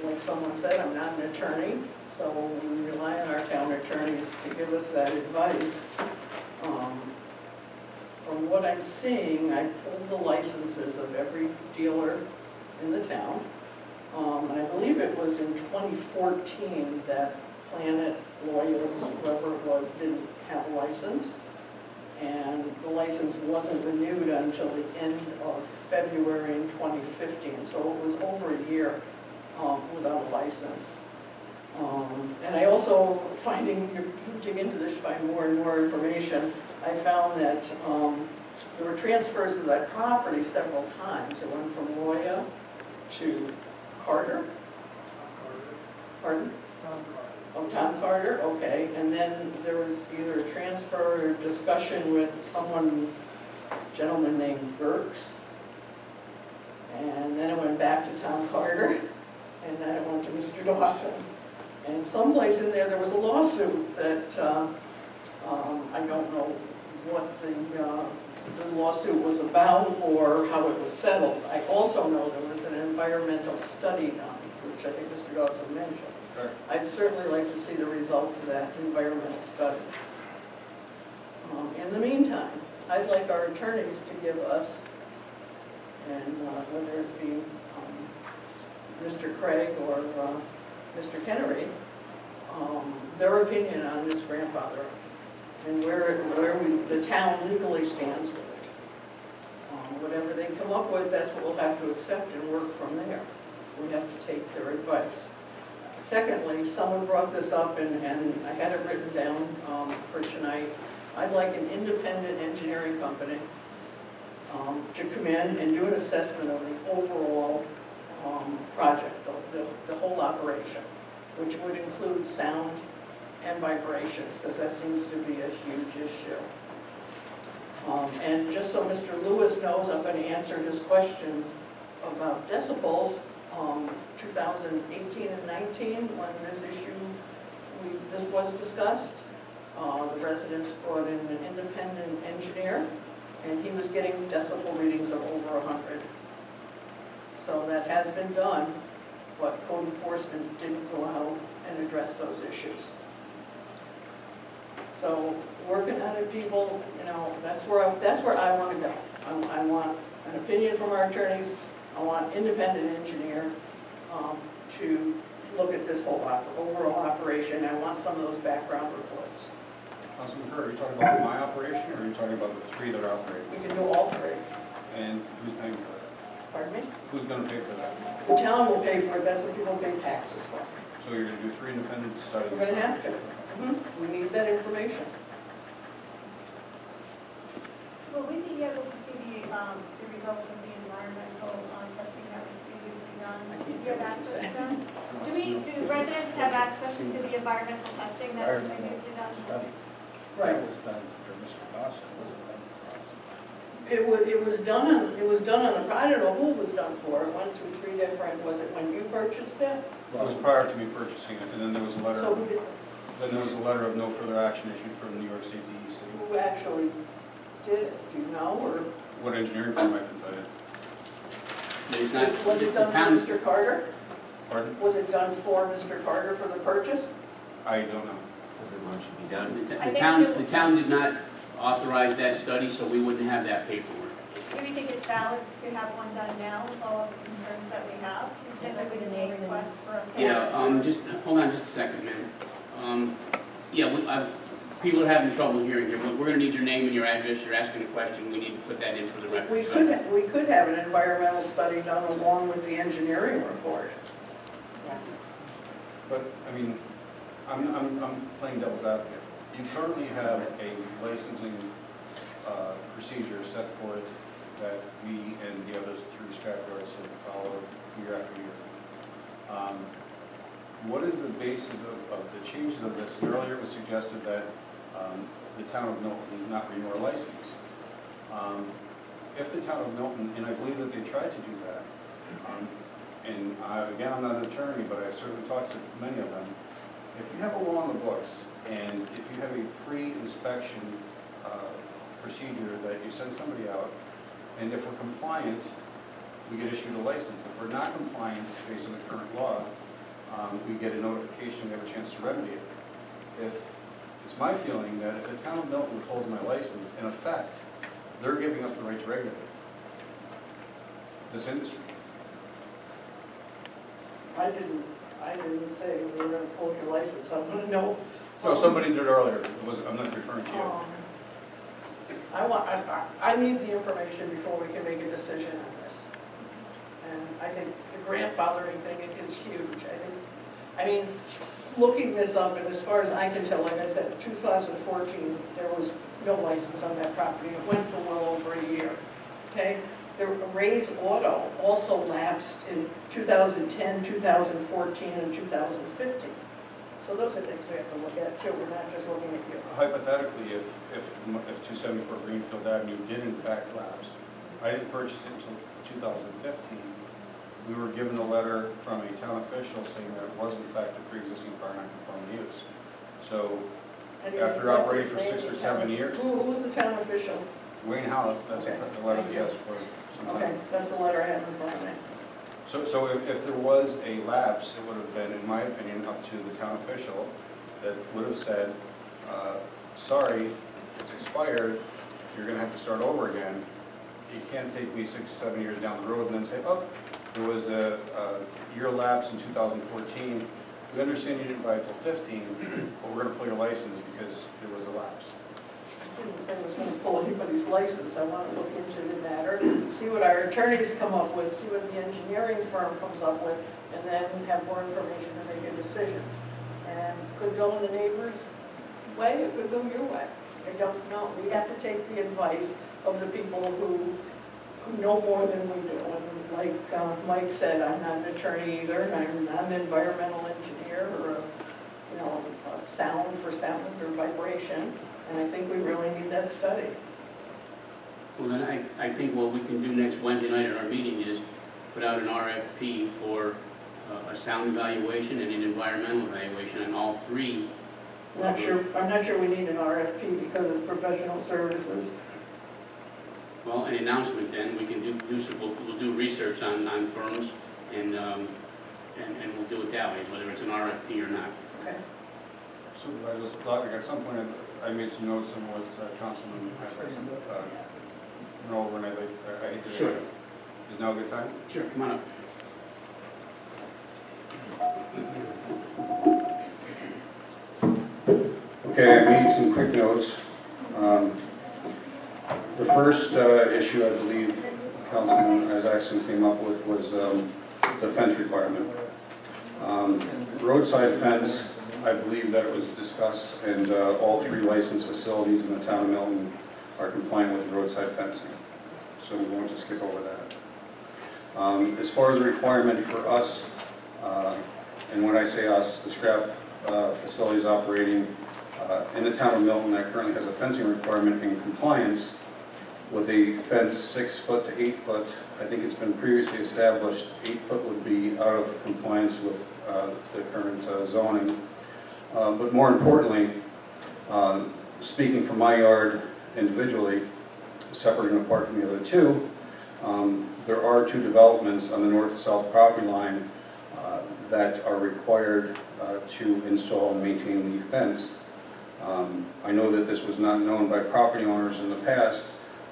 Like someone said, I'm not an attorney, so we rely on our town attorneys to give us that advice. From what I'm seeing, I pulled the licenses of every dealer in the town. And I believe it was in 2014 that Planet, Loyals, whoever it was, didn't have a license. And the license wasn't renewed until the end of February in 2015. So it was over a year without a license. And I also, if you dig into this, find more and more information, I found that there were transfers of that property several times. It went from Roya to Carter. Pardon? Oh, Tom Carter, okay. And then there was either a transfer or discussion with someone, a gentleman named Burks. And then it went back to Tom Carter. And then it went to Mr. Dawson. And someplace in there was a lawsuit that, I don't know what the lawsuit was about or how it was settled. I also know there was an environmental study done, which I think Mr. Dawson mentioned. Sure. I'd certainly like to see the results of that environmental study. In the meantime, I'd like our attorneys to give us, and whether it be Mr. Craig or Mr. Kennery, their opinion on this grandfathering and where the town legally stands with it. Whatever they come up with, that's what we'll have to accept and work from there. We have to take their advice. Secondly, someone brought this up, and I had it written down for tonight. I'd like an independent engineering company to come in and do an assessment of the overall project, the whole operation, which would include sound and vibrations, because that seems to be a huge issue. And just so Mr. Lewis knows, I'm going to answer his question about decibels. 2018 and 19, when this this was discussed, the residents brought in an independent engineer, and he was getting decibel readings of over 100. So that has been done, but code enforcement didn't go out and address those issues. So working on it, people, you know, that's where I want to go. I want an opinion from our attorneys. I want independent engineer to look at this whole overall operation. I want some of those background reports. Councilman Kerr, are you talking about my operation, or are you talking about the three that are operating? We can do all three. And who's paying for that? Pardon me? Who's going to pay for that? The town will pay for it. That's what people pay taxes for. So you're going to do 3 independent studies? We're going to have to. We need that information. Will we be able to see the results of the environmental testing that was previously done? Do you have access to them? Do residents have access to the environmental testing that was previously done? Right. That was done for Mr. Dawson, wasn't done for us. It was done on the, I don't know who it was done for. It went through 3 different, was it when you purchased it? It was prior to me purchasing it, and then there was a letter. So who did, Then there was a letter of no further action issued from the New York State DEC. who actually did it? Do you know, or? What engineering firm I can tell you? There's not, Was it done town- for Mr. Carter? Pardon? Was it done for Mr. Carter for the purchase? I don't know. Everyone should be done. The town did not authorize that study, so we wouldn't have that paperwork. Do we think it's valid to have one done now with all of the concerns that we have? Is there a request for us to Yeah, just, hold on just a second, ma'am. Yeah, people are having trouble hearing here. We're gonna need your name and your address. You're asking a question. We need to put that in for the record. We could have an environmental study done along with the engineering report. But, I mean, I'm playing devil's advocate. You currently have a licensing procedure set forth that we and the other 3 scrapyards have followed year after year. What is the basis of the changes of this? Earlier it was suggested that the town of Milton did not renew our license. If the town of Milton, and I believe that they tried to do that, and again, I'm not an attorney, but I've certainly talked to many of them. If you have a law on the books, and if you have a pre-inspection procedure that you send somebody out, and if we're compliant, we get issued a license. If we're not compliant based on the current law, we get a notification, we have a chance to remedy it. It's my feeling that if the town of Milton withholds my license, in effect, they're giving up the right to regulate this industry. I didn't say we were gonna pull your license. I want to know. No, somebody did earlier. I'm not referring to you. I need the information before we can make a decision on this. And I think the grandfathering thing is huge. I mean, looking this up, and as far as I can tell, like I said, 2014, there was no license on that property. It went for well over a year, okay? The Ray's Auto also lapsed in 2010, 2014, and 2015. So those are things we have to look at too. We're not just looking at you. Hypothetically, if 274 Greenfield Avenue did in fact lapse, I didn't purchase it until 2015. we were given a letter from a town official saying that it was in fact a pre-existing fire non-conforming use. So And you after have operating to for name 6 or the 7 town- years, Who was the town official? Wayne Howell, that's Okay. the letter that he has for some Okay, time. that's the letter I have in front of me. So if there was a lapse, it would have been, in my opinion, up to the town official that would have said, sorry, it's expired, you're gonna have to start over again. You can't take me 6 or 7 years down the road and then say, oh, there was a year lapse in 2014. We understand you didn't buy it till 15, but we're gonna pull your license because there was a lapse. I didn't say I was going to pull anybody's license. I want to look into the matter, see what our attorneys come up with, see what the engineering firm comes up with, and then have more information to make a decision. And could go in the neighbor's way, it could go your way. I don't know. We have to take the advice of the people who know more than we do. And like Mike said, I'm not an attorney either, and I'm not an environmental engineer or a sound for sound or vibration. And I think we really need that study. Well, then I think what we can do next Wednesday night at our meeting is put out an RFP for a sound evaluation and an environmental evaluation on all three. I'm not sure we need an RFP because it's professional services. Well, an announcement then, we can we'll do research on firms and we'll do it that way, whether it's an RFP or not. Okay. Supervisor, like at some point, I made some notes on what Councilman Isaacson went over, and I hate to say it. Is now a good time? Sure, come on up. Okay, I made some quick notes. The first issue I believe Councilman Isaacson came up with was the fence requirement. Roadside fence, I believe that it was discussed, and all three licensed facilities in the town of Milton are compliant with roadside fencing. So we won't just skip over that. As far as a requirement for us, and when I say us, the scrap facilities operating in the town of Milton that currently has a fencing requirement in compliance with a fence 6 foot to 8 foot. I think it's been previously established 8 foot would be out of compliance with the current zoning. But more importantly, speaking from my yard individually, separate and apart from the other two, there are two developments on the north-south property line that are required to install and maintain the fence. I know that this was not known by property owners in the past,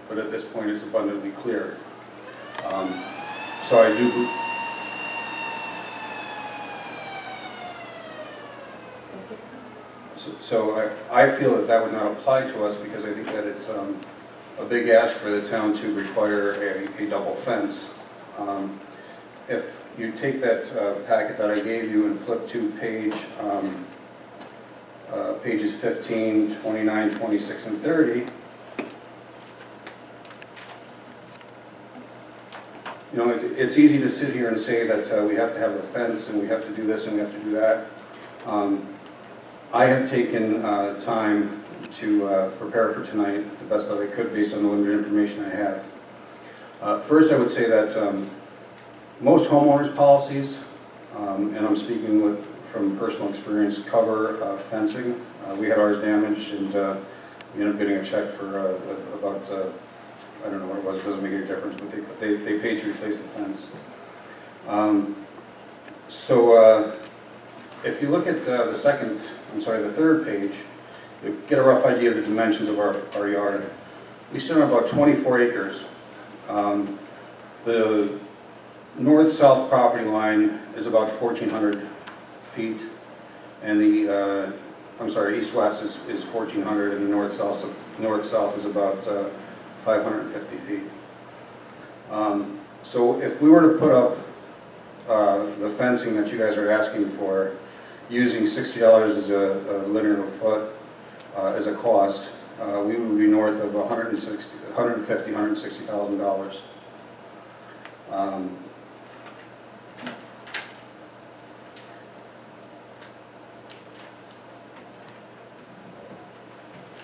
but at this point it's abundantly clear. So I do. So I feel that that would not apply to us because I think that it's a big ask for the town to require a double fence. If you take that packet that I gave you and flip to pages 15, 29, 26, and 30, you know, it's easy to sit here and say that we have to have a fence and we have to do this and we have to do that. I have taken time to prepare for tonight the best that I could based on the limited information I have. First, I would say that most homeowners' policies, and I'm speaking from personal experience, cover fencing. We had ours damaged, and we ended up getting a check for about, I don't know what it was, it doesn't make any difference, but they paid to replace the fence. If you look at the third page, you get a rough idea of the dimensions of our yard. We sit on about 24 acres. The north-south property line is about 1,400 feet, and the, east-west is 1,400, and the north-south is about 550 feet. So if we were to put up the fencing that you guys are asking for, using $60 as a linear foot as a cost, we would be north of $160,000.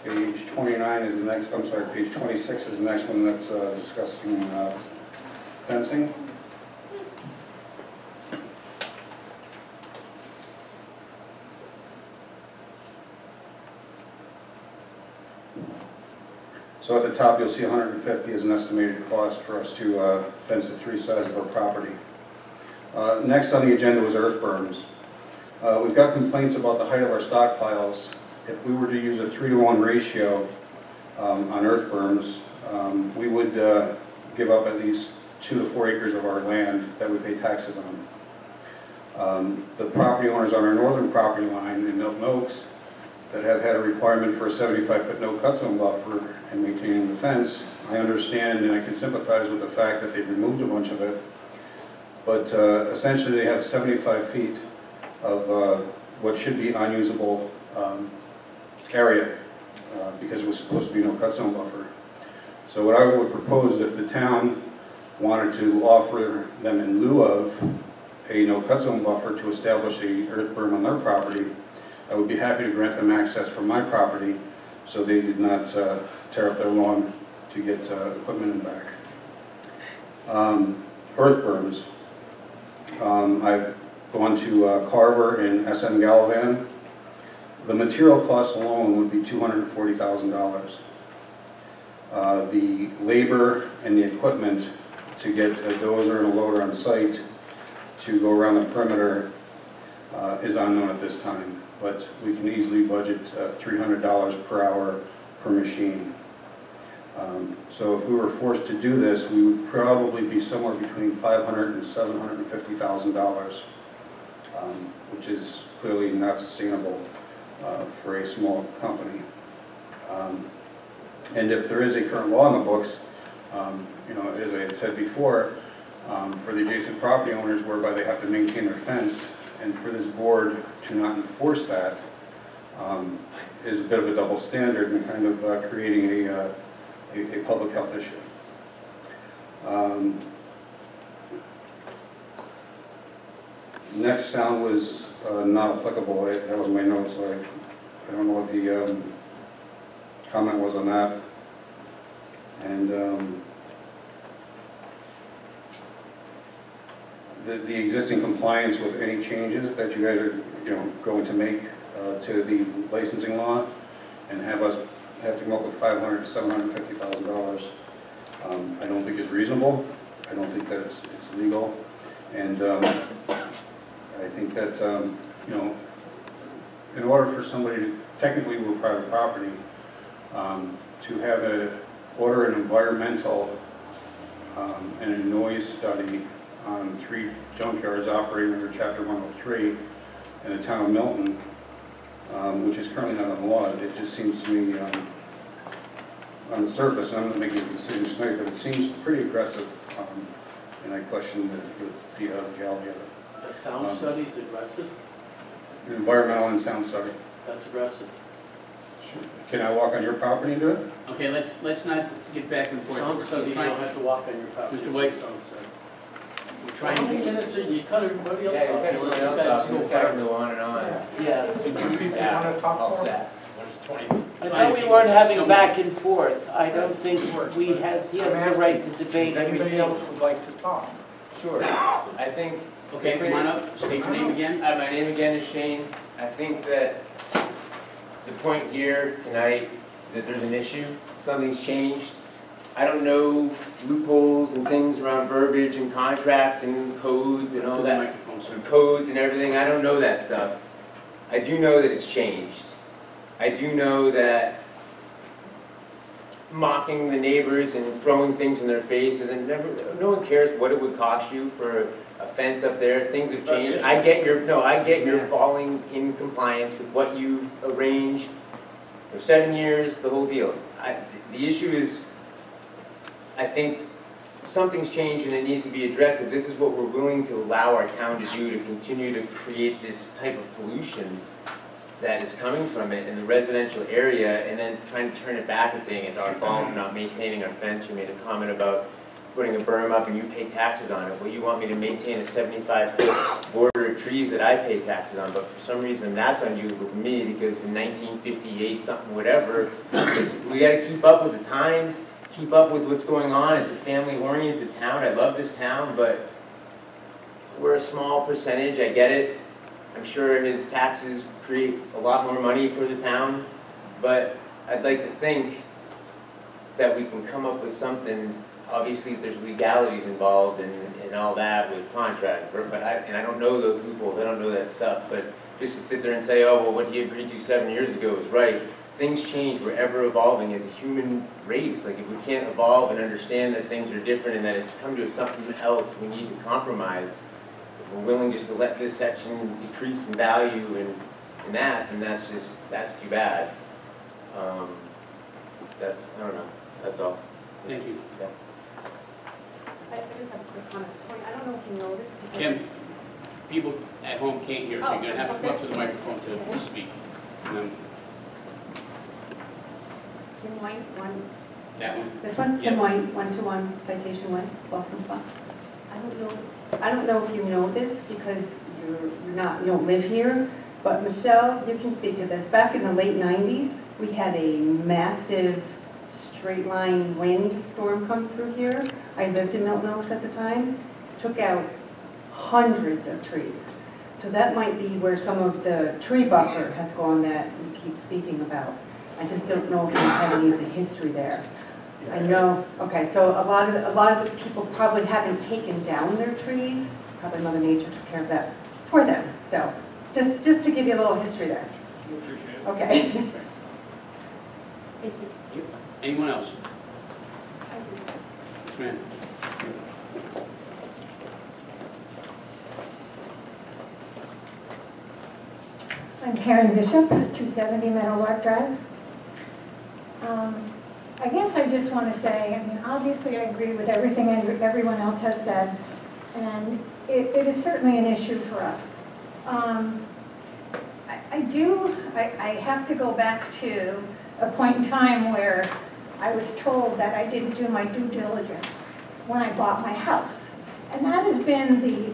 Page 29 is the next, page 26 is the next one that's discussing fencing. So at the top, you'll see 150 is an estimated cost for us to fence the 3 sides of our property. Next on the agenda was earth berms. We've got complaints about the height of our stockpiles. If we were to use a 3-to-1 ratio on earth berms, we would give up at least 2 to 4 acres of our land that we pay taxes on. The property owners on our northern property line in Milton Oaks that have had a requirement for a 75-foot no-cut zone buffer and maintaining the fence, I understand and I can sympathize with the fact that they've removed a bunch of it, but essentially they have 75 feet of what should be unusable area because it was supposed to be no-cut zone buffer. So what I would propose is if the town wanted to offer them in lieu of a no-cut zone buffer to establish a earth berm on their property, I would be happy to grant them access from my property so they did not tear up their lawn to get equipment in the back. Earth berms. I've gone to Carver and SM Gallivan. The material cost alone would be $240,000. The labor and the equipment to get a dozer and a loader on site to go around the perimeter is unknown at this time, but we can easily budget $300 per hour per machine. So if we were forced to do this, we would probably be somewhere between $500,000 and $750,000, which is clearly not sustainable for a small company. And if there is a current law in the books, you know, as I had said before, for the adjacent property owners whereby they have to maintain their fence, and for this board to not enforce that is a bit of a double standard and kind of creating a public health issue. Next sound was not applicable. That was my notes, so I don't know what the comment was on that. And the existing compliance with any changes that you guys are, you know, going to make to the licensing law, and have us have to come up with $500,000 to $750,000. I don't think is reasonable. I don't think that it's legal, and I think that you know, in order for somebody to technically we're private property, to have order an environmental and a noise study on 3 junkyards operating under Chapter 103 in the town of Milton, which is currently not on the law. It just seems to me, on the surface, and I'm not making a decision tonight, but it seems pretty aggressive, and I question the legality of it. The sound study is aggressive? An environmental and sound study. That's aggressive. Can I walk on your property and do it? Okay, let's not get back and forth. Sound study, you don't have to walk on your property. Mr. White, Sound study. we're trying How many to... minutes are you cut everybody else Yeah, off? you cut everybody else off, and this guy can go on and on. Yeah. Do you people want to talk All more? set. I thought we weren't having back and forth. I don't think he has the right to debate Does anybody everything. else would like to talk? Sure. I think. Okay, come on up, state your name again. My name again is Shane. I think that the point here tonight is that there's an issue, something's changed. I don't know loopholes and things around verbiage and contracts and codes and all that. And codes and everything, I don't know that stuff. I do know that it's changed. I do know that mocking the neighbors and throwing things in their faces, and no one cares what it would cost you for a fence up there. Things have changed. I get your falling in compliance with what you've arranged for 7 years, the whole deal. The issue is, I think something's changed and it needs to be addressed. If this is what we're willing to allow our town to do, to continue to create this type of pollution that is coming from it in the residential area, and then trying to turn it back and saying it's our fault for not maintaining our fence. You made a comment about putting a berm up and you pay taxes on it. Well, you want me to maintain a 75-foot border of trees that I pay taxes on, but for some reason that's unusable to me because in 1958 something whatever, we got to keep up with the times, keep up with what's going on. It's a family-oriented town. I love this town, but we're a small percentage. I get it. I'm sure his taxes create a lot more money for the town, but I'd like to think that we can come up with something. Obviously, there's legalities involved and all that with contract, but I don't know those loopholes, I don't know that stuff, but just to sit there and say, oh, well, what he agreed to 7 years ago is right. Things change, we're ever evolving as a human race. Like if we can't evolve and understand that things are different and that it's come to something else, we need to compromise. If we're willing just to let this section decrease in value and that, and that's too bad. I don't know, that's all. Thank you. Yeah. I just have a quick comment. Tony, I don't know if you know this. because- Kim, people at home can't hear, so you're gonna have to come up to the microphone to speak. And then Kim White, that one. this one, Yep. Kim White, 121 Citation Way, Boston Spot. I don't know if you know this because you don't live here, but Michelle, you can speak to this. Back in the late 90s, we had a massive straight line wind storm come through here. I lived in Milton at the time, took out hundreds of trees. So that might be where some of the tree buffer has gone that you keep speaking about. I just don't know if you have any of the history there. I know, okay, so a lot of the people probably haven't taken down their trees. Probably Mother Nature took care of that for them. So just to give you a little history there. Okay. Thank you. Anyone else? Yes, ma'am. I'm Karen Bishop, 270 Meadowlark Drive. I guess I just want to say, I mean, obviously I agree with everything everyone else has said, and it is certainly an issue for us. I have to go back to a point in time where I was told that I didn't do my due diligence when I bought my house. And that has been the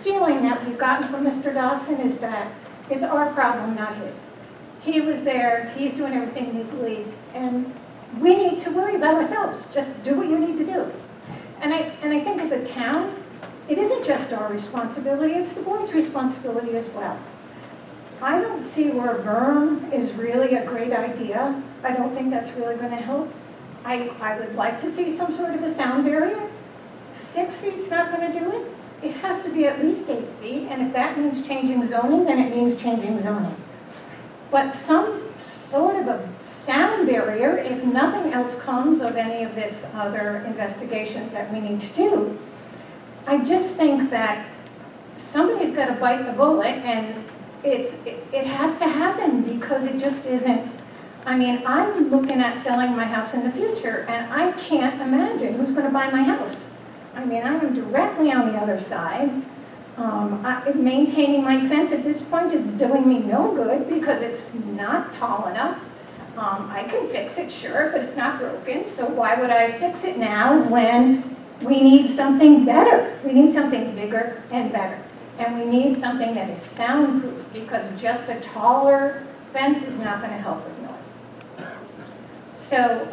feeling that we've gotten from Mr. Dawson, is that it's our problem, not his. He was there, he's doing everything legally, and we need to worry about ourselves. Just do what you need to do. And I think as a town, it isn't just our responsibility, it's the board's responsibility as well. I don't see where a berm is really a great idea. I don't think that's really going to help. I would like to see some sort of a sound barrier. 6 feet's not going to do it. It has to be at least 8 feet, and if that means changing zoning, then it means changing zoning. But some sort of a sound barrier, if nothing else comes of any of this other investigations that we need to do, I just think that somebody's got to bite the bullet, and it has to happen, because it just isn't. I mean, I'm looking at selling my house in the future, and I can't imagine who's going to buy my house. I mean, I am directly on the other side. Maintaining my fence at this point is doing me no good because it's not tall enough. I can fix it, sure, but it's not broken, so why would I fix it now when we need something better? We need something bigger and better. And we need something that is soundproof, because just a taller fence is not going to help with noise. So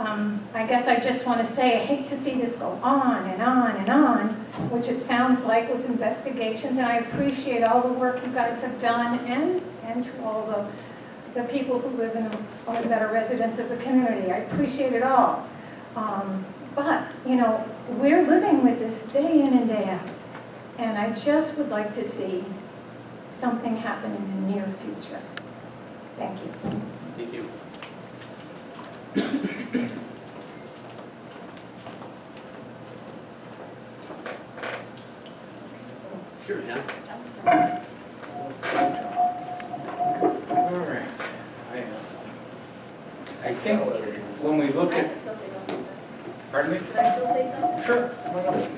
I guess I just want to say, I hate to see this go on and on and on, which it sounds like with investigations, and I appreciate all the work you guys have done, and to all the people who live that are residents of the community. I appreciate it all. But, you know, we're living with this day in and day out, and I just would like to see something happen in the near future. Thank you. Thank you. Sure, yeah. All right. I think when we look at, pardon me? Can I still say something? Sure. Come on up.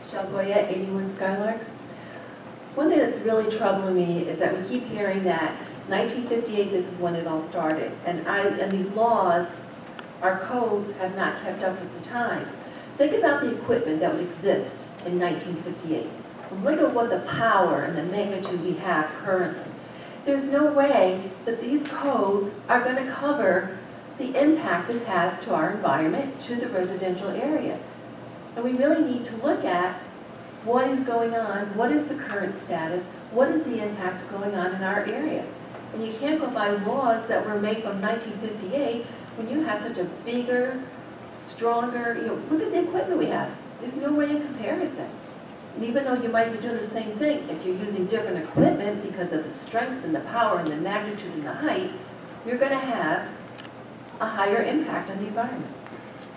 Michelle Goya, 81 Skylark. One thing that's really troubling me is that we keep hearing that 1958, this is when it all started. And these laws, our codes have not kept up with the times. Think about the equipment that would exist in 1958. And look at what the power and the magnitude we have currently. There's no way that these codes are going to cover the impact this has to our environment, to the residential area. And we really need to look at what is going on, what is the current status, what is the impact going on in our area? And you can't go by laws that were made from 1958 when you have such a bigger, stronger, look at the equipment we have. There's no way in comparison. And even though you might be doing the same thing, if you're using different equipment because of the strength and the power and the magnitude and the height, you're going to have a higher impact on the environment.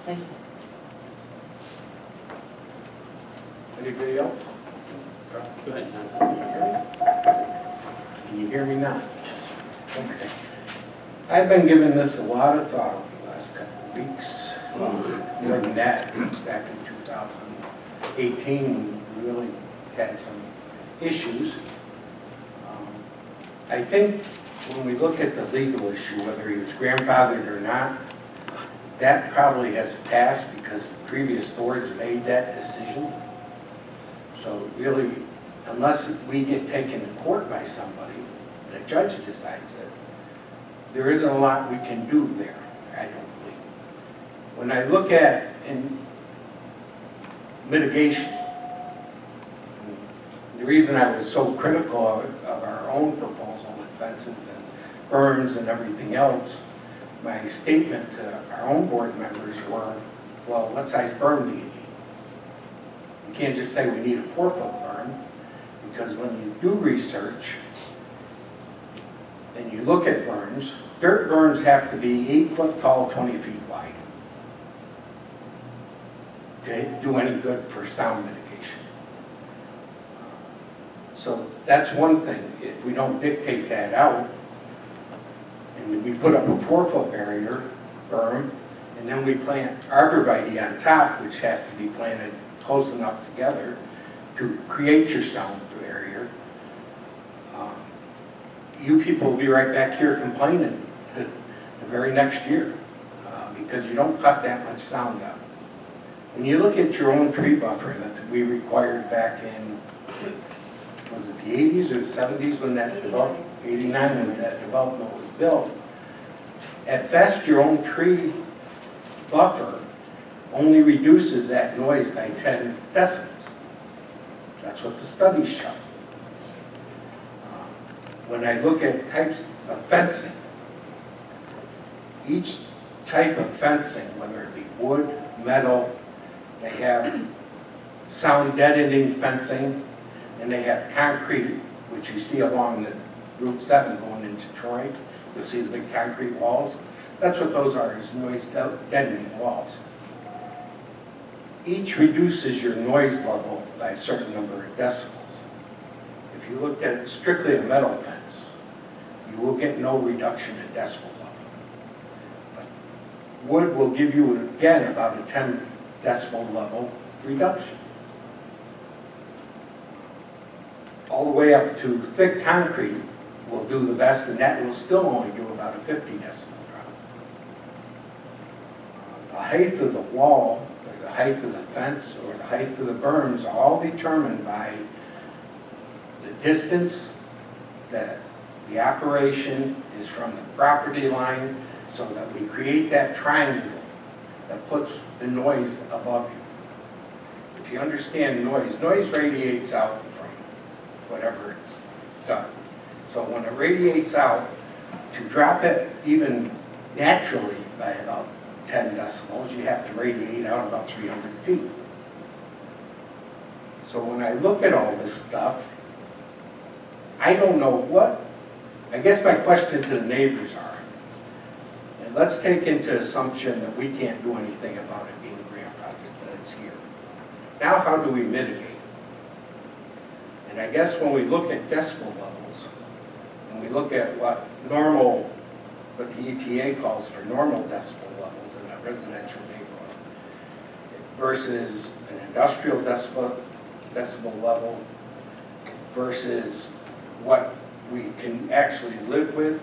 Thank you. Anybody else? Go ahead, Tom. Can you hear me now? Yes. Okay. I've been giving this a lot of thought over the last couple of weeks. More than that, back in 2018, we really had some issues. I think when we look at the legal issue, whether he was grandfathered or not, that probably has passed because previous boards made that decision. So really, unless we get taken to court by somebody, the judge decides it, there isn't a lot we can do there, I don't believe. When I look at mitigation, the reason I was so critical of our own proposal with fences and berms and everything else, my statement to our own board members were, well, what size berm do you need? You can't just say we need a 4-foot berm, because when you do research and you look at berms, dirt berms have to be 8 foot tall, 20 feet wide to do any good for sound mitigation. So that's one thing. If we don't dictate that out, and we put up a 4-foot barrier berm, and then we plant arborvitae on top, which has to be planted close enough together to create your sound barrier, you people will be right back here complaining the very next year because you don't cut that much sound out. When you look at your own tree buffer that we required back in, was it the 80s or the 70s when that developed? 89 when that development was built. At best, your own tree buffer only reduces that noise by 10 decibels. That's what the studies show. When I look at types of fencing, each type of fencing, whether it be wood, metal, they have sound deadening fencing, and they have concrete, which you see along the Route 7 going into Troy. You'll see the big concrete walls. That's what those are, is noise deadening walls. Each reduces your noise level by a certain number of decibels. If you looked at strictly a metal fence, you will get no reduction in decibel level. But wood will give you, again, about a 10 decibel level reduction. All the way up to thick concrete will do the best, and that will still only do about a 50 decibel drop. The height of the wall, or the height of the fence, or the height of the berms are all determined by the distance that the operation is from the property line, so that we create that triangle that puts the noise above you. If you understand noise, noise radiates out from whatever it's done. So when it radiates out, to drop it even naturally by about 10 decibels, you have to radiate out about 300 feet. So when I look at all this stuff, I don't know what, I guess my question to the neighbors are, and let's take into assumption that we can't do anything about it being grandfathered, that it's here. Now how do we mitigate? And I guess when we look at decibel levels, and we look at what normal, what the EPA calls for normal decibel levels in a residential neighborhood, versus an industrial decibel level, versus what we can actually live with,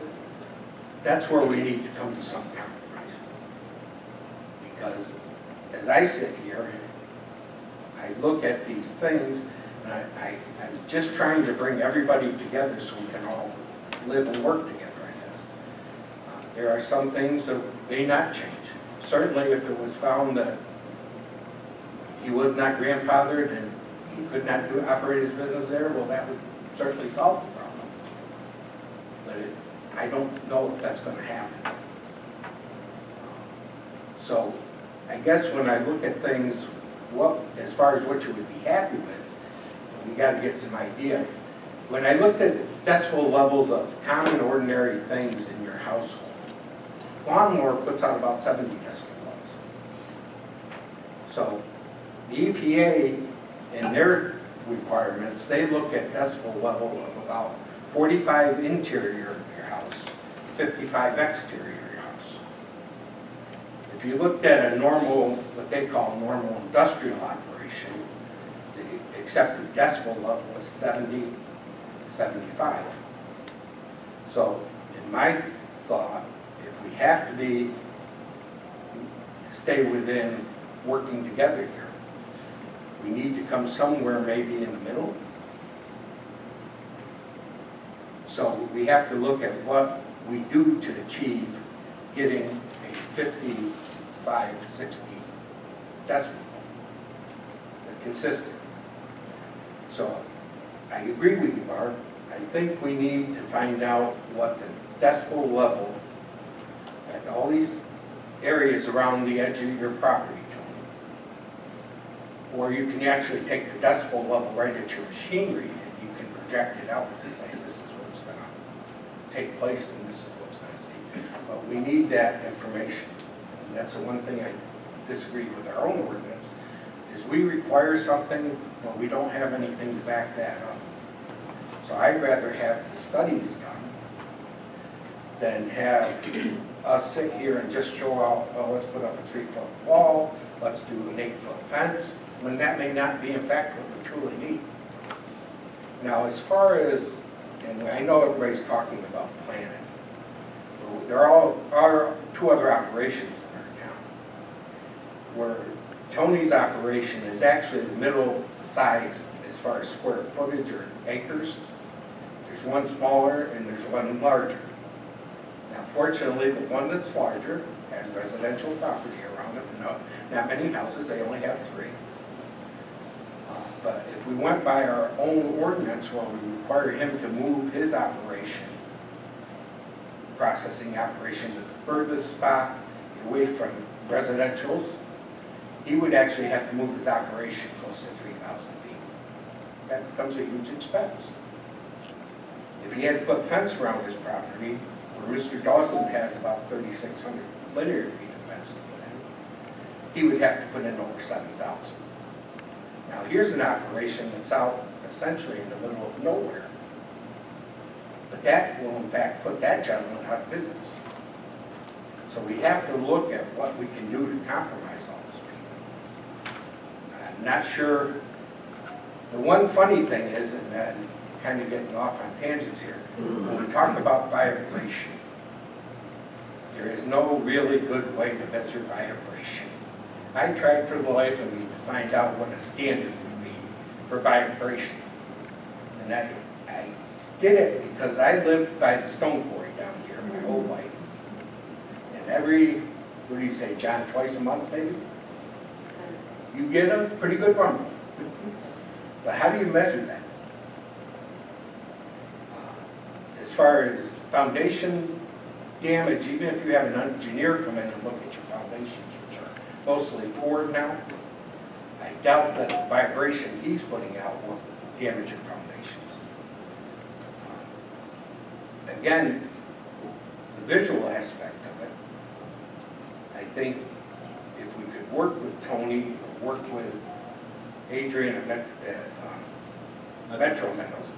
that's where we need to come to some compromise. Because as I sit here, I look at these things, and I'm just trying to bring everybody together so we can all live and work together, I guess. There are some things that may not change. Certainly if it was found that he was not grandfathered and he could not operate his business there, well, that would certainly solve the problem. But I don't know if that's gonna happen. So I guess when I look at things, as far as what you would be happy with, we gotta get some idea. When I looked at decibel levels of common ordinary things in your household, lawnmower puts out about 70 decibel levels. So the EPA, in their requirements, they look at decibel level of about 45 interior of your house, 55 exterior of your house. If you looked at a normal, what they call normal industrial operation, the accepted decibel level is 70 to 75. So in my thought, if we have to stay within working together here, we need to come somewhere maybe in the middle. So we have to look at what we do to achieve getting a 55, 60 decibel, consistent. So I agree with you, Barb. I think we need to find out what the decibel level at all these areas around the edge of your property, Tony. Or you can actually take the decibel level right at your machinery and you can project it out to say this is what's going to take place and this is what's going to see. But we need that information. And that's the one thing I disagree with our own ordinance, is we require something, but we don't have anything to back that up. So I'd rather have the studies done than have us sit here and just show out, well, let's put up a 3-foot wall, let's do an 8-foot fence, when that may not be in fact what we truly need. Now, as far as, and I know everybody's talking about planning, there are 2 other operations in our town, where Tony's operation is actually the middle size as far as square footage or acres. There's one smaller and there's one larger. Now, fortunately, the one that's larger has residential property around it. No, not many houses, they only have 3. But if we went by our own ordinance where we require him to move his operation, processing operation to the furthest spot away from residentials, he would actually have to move his operation close to 3,000 feet. That becomes a huge expense. If he had to put a fence around his property, where Mr. Dawson has about 3,600 linear feet of fence to put in, he would have to put in over 7,000. Now here's an operation that's out essentially in the middle of nowhere. But that will in fact put that gentleman out of business. So we have to look at what we can do to compromise all this people. I'm not sure. The one funny thing is, and I'm kind of getting off on tangents here, when we talk about vibration, there is no really good way to measure vibration. I tried for the life of me to find out what a standard would be for vibration. And I did it because I lived by the stone quarry down here my whole life. And every, what do you say, John, twice a month maybe? You get a pretty good rumble. But how do you measure that? As far as foundation damage, even if you have an engineer come in and look at your foundations, which are mostly poured now, I doubt that the vibration he's putting out will damage your foundations. Again, the visual aspect of it, I think if we could work with Tony, or work with Adrian at Metro Metals,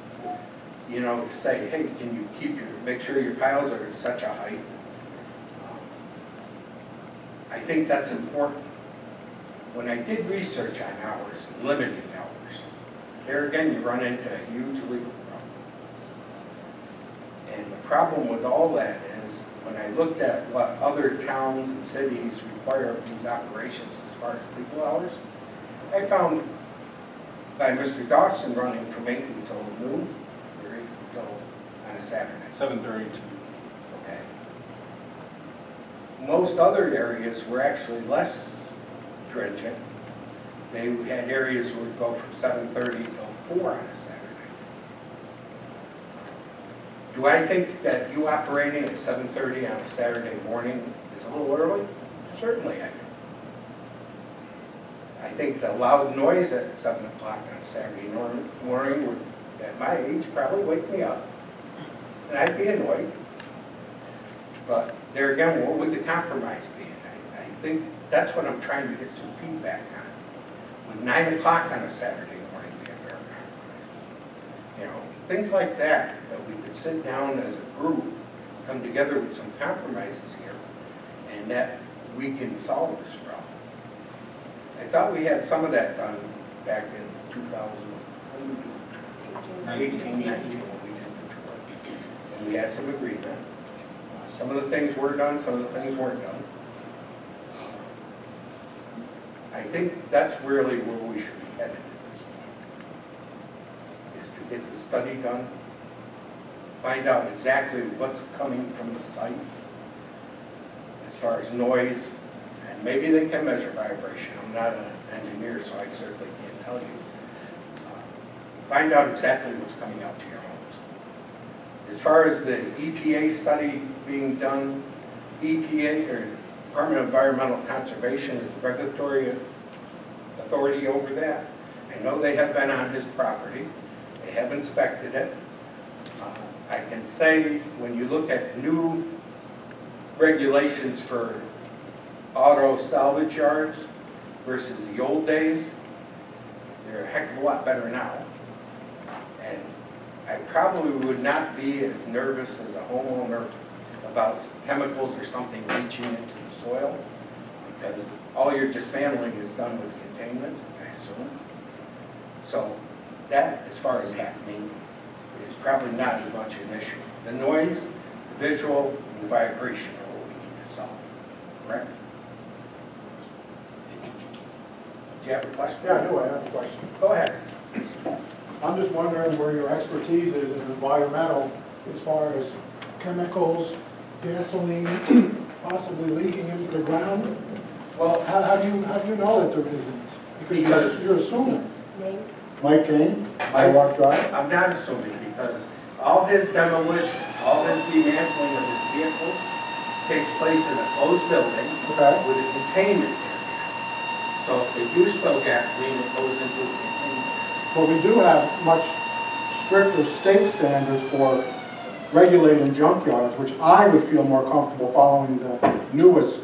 you know, to say, hey, can you make sure your piles are at such a height? I think that's important. When I did research on hours, limiting hours, there again you run into a huge legal problem. And the problem with all that is, when I looked at what other towns and cities require of these operations as far as legal hours, I found by Mr. Dawson running from 8 until noon, or 8 until on a Saturday. 7:30. Okay. Most other areas were actually less stringent. They had areas where we'd go from 7:30 till 4 on a Saturday. Do I think that you operating at 7:30 on a Saturday morning is a little early? Certainly I do. I think the loud noise at 7 o'clock on a Saturday morning would, at my age, probably wake me up. And I'd be annoyed. But there again, what would the compromise be? I think that's what I'm trying to get some feedback on. Would 9 o'clock on a Saturday morning be a fair compromise? You know, things like that, that we could sit down as a group, come together with some compromises here, and that we can solve this problem. I thought we had some of that done back in 2018, 19, when we did the tour. And we had some agreement. Some of the things were done, some of the things weren't done. I think that's really where we should be headed at this point, is to get the study done, find out exactly what's coming from the site as far as noise, and maybe they can measure vibration. I'm not an engineer, so I certainly can't tell you. Find out exactly what's coming out to your homes. As far as the EPA study being done, EPA, or Department of Environmental Conservation, is the regulatory authority over that. I know they have been on his property. They have inspected it. I can say when you look at new regulations for auto salvage yards versus the old days, they're a heck of a lot better now. And I probably would not be as nervous as a homeowner about chemicals or something leaching into the soil, because all your dismantling is done with containment, I assume. So that, as far as happening, is probably not as much an issue. The noise, the visual, and the vibration are what we need to solve, correct? Do you have a question? Yeah, I do. I have a question. Go ahead. I'm just wondering where your expertise is in environmental as far as chemicals, gasoline, possibly leaking into the ground. Well, how do you know that there isn't? Because you're assuming. Mike Kane, Highwalk Drive. I'm not assuming, because all his demolition, all his dismantling of his vehicles takes place in a closed building with a containment area. So if they do spill gasoline, it goes into a containment area. But we do have much stricter state standards for regulating junkyards, which I would feel more comfortable following the newest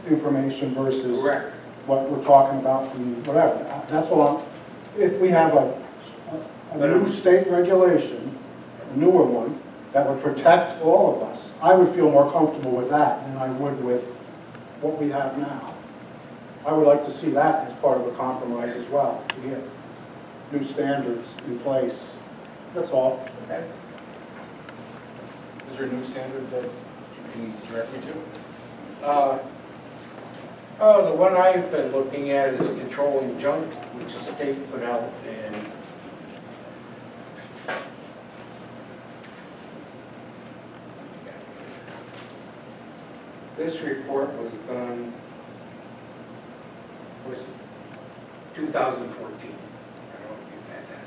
information versus what we're talking about from whatever. That's what I'm, if we have a new state regulation, a newer one, that would protect all of us, I would feel more comfortable with that than I would with what we have now. I would like to see that as part of a compromise as well, to get new standards in place. That's all. Okay. Is there a new standard that you can direct me to? The one I've been looking at is controlling junk, which the state put out, and this report was done, was 2014. I don't know if you've had that.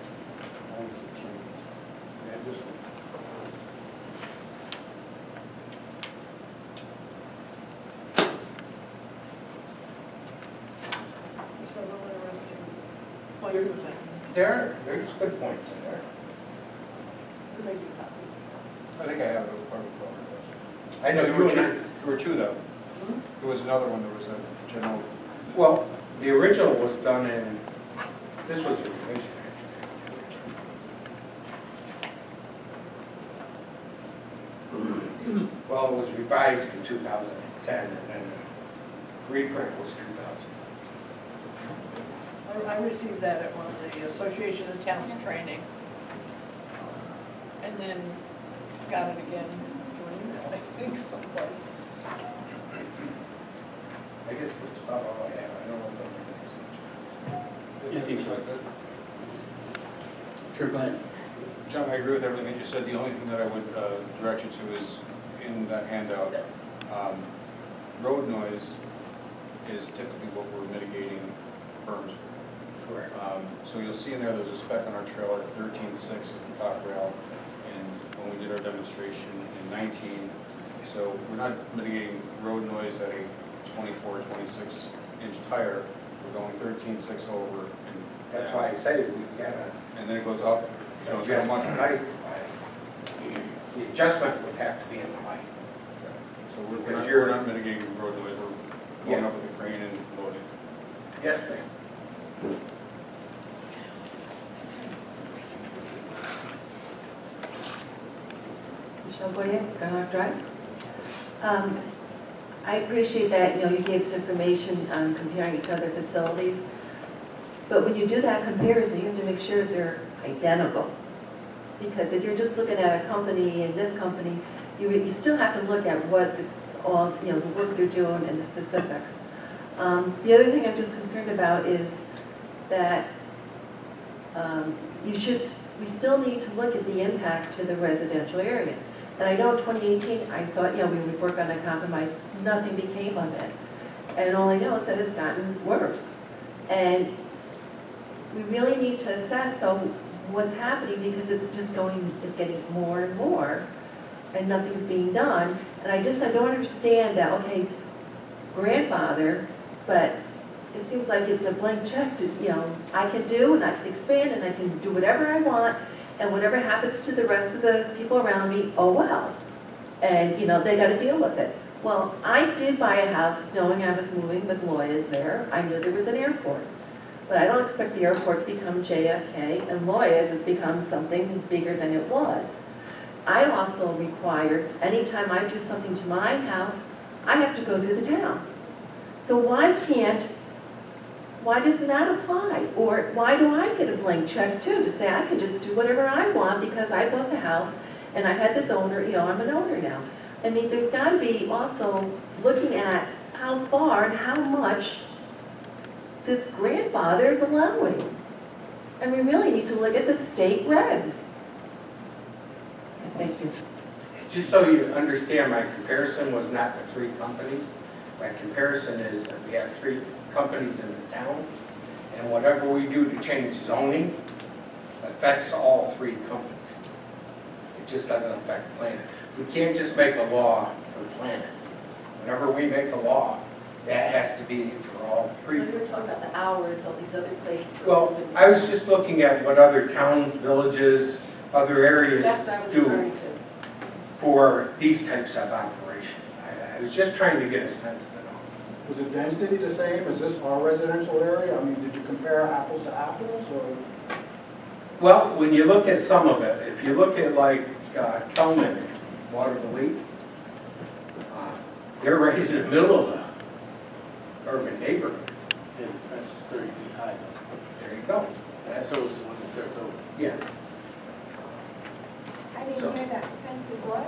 Yeah, this one. There's good points in there. I think I have those part before. I know there you were and two. I. There were two though. There was another one. There was a general. Well, the original was done in. This was a revision, actually. Well, it was revised in 2010, and then the reprint was 2000. I received that at one of the Association of Towns training. And then got it again through an email, I think, someplace. I guess that's about all I have. I don't know what the Anything like that? Sure, go ahead. John, I agree with everything that you said. The only thing that I would direct you to is in that handout. Road noise is typically what we're mitigating berms for. Correct. So you'll see in there's a spec on our trailer, 13.6 is the top rail, and when we did our demonstration in 19. So we're not mitigating road noise at a 24, 26 inch tire. We're going 13.6 over. And That's why I say we gotta. And then it goes up, you know, so adjust much. the height. The adjustment would have to be in the height. So we're not mitigating road noise. We're going Yeah. up with the crane and loading. Yes, ma'am. Michelle Boyette, Skylark Drive. I appreciate that, you gave us information on comparing each other facilities. But when you do that comparison, you have to make sure they're identical. Because if you're just looking at a company and this company, you still have to look at what the work they're doing and the specifics. The other thing I'm just concerned about is that we still need to look at the impact to the residential area. And I know in 2018, I thought, we would work on a compromise. Nothing became of it. And all I know is that it's gotten worse. And we really need to assess, though, what's happening, because it's getting more and more, and nothing's being done. And I don't understand that, okay, grandfather, but it seems like it's a blank check to, I can do and I can expand and I can do whatever I want, and whatever happens to the rest of the people around me, oh well. And, they got to deal with it. Well, I did buy a house knowing I was moving with lawyers there. I knew there was an airport. But I don't expect the airport to become JFK, and lawyers has become something bigger than it was. I also required, anytime I do something to my house, I have to go through the town. So why doesn't that apply? Or why do I get a blank check too, to say I can just do whatever I want because I bought the house and I had this owner, I'm an owner now. I mean, there's got to be also looking at how far and how much this grandfather is allowing. And we really need to look at the state regs. Thank you. Just so you understand, my comparison was not the three companies. My comparison is that we have three companies in the town, and whatever we do to change zoning affects all three companies. It just doesn't affect Planet. We can't just make a law for Planet. Whenever we make a law, that has to be for all three. When you're talking about the hours of these other places. Well, I was just looking at what other towns, villages, other areas That's what I was do referring to. for these types of operations. I was just trying to get a sense of it all. Was the density the same? Is this our residential area? I mean, did you compare apples to apples, or? Well, when you look at some of it, if you look at like Kelman and Waterville, they're right in the middle of the urban neighborhood. Yeah, the fence is 30 feet high. There you go. That's So is the one in Saratoga. yeah. I didn't hear that. Fence is what?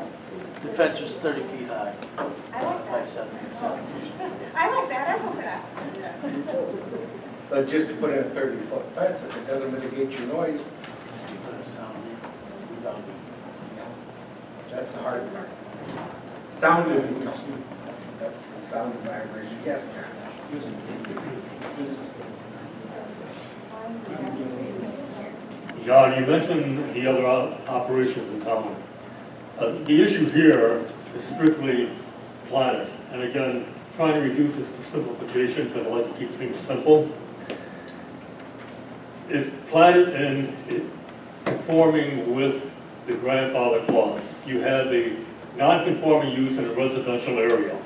The fence was 30 feet high I like by that. 77. I like that. I vote for that. But just to put in a 30-foot fence, if it doesn't mitigate your noise, that's the hard part. Sound is, that's the sound and vibration. Yes, John, you mentioned the other operations in town. The issue here is strictly Planet. And again, trying to reduce this to simplification because I like to keep things simple. Is Planet in conforming with the grandfather clause? You have a non-conforming use in a residential area.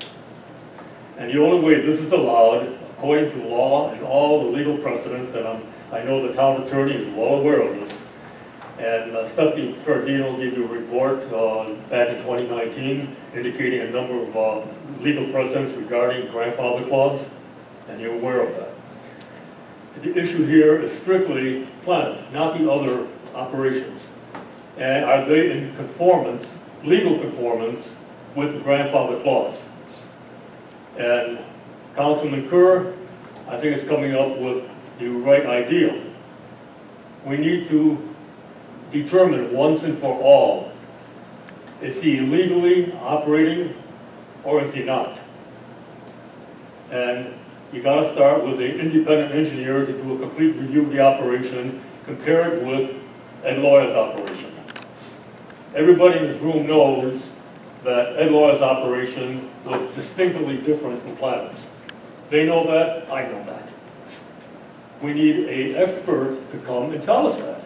And the only way this is allowed, according to law and all the legal precedents, and I know the town attorney is well aware of this, and Stephanie Ferrandino gave you a report back in 2019 indicating a number of legal precedents regarding grandfather clause, and you're aware of that. The issue here is strictly Planet, not the other operations. And are they in conformance, legal conformance, with the grandfather clause? And Councilman Kerr, I think, is coming up with the right idea. We need to determine once and for all, is he illegally operating or is he not? And you got to start with an independent engineer to do a complete review of the operation, compare it with a lawyer's operation. Everybody in this room knows that Ed Law's operation was distinctly different from Planet's. They know that, I know that. We need an expert to come and tell us that.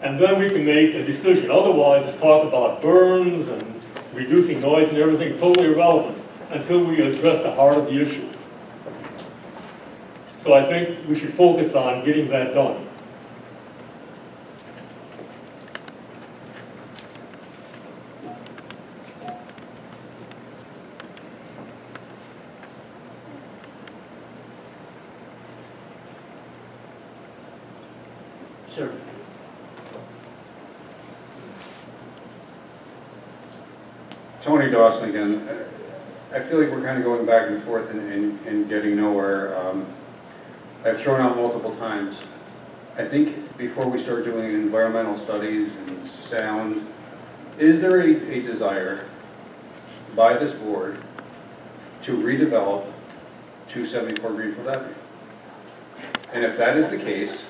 And then we can make a decision. Otherwise, this talk about burns and reducing noise and everything is totally irrelevant until we address the heart of the issue. So I think we should focus on getting that done. Sir. Tony Dawson again. I feel like we're kind of going back and forth and getting nowhere. I've thrown out multiple times. I think before we start doing environmental studies and sound, is there a desire by this board to redevelop 274 Greenfield Avenue? And if that is the case,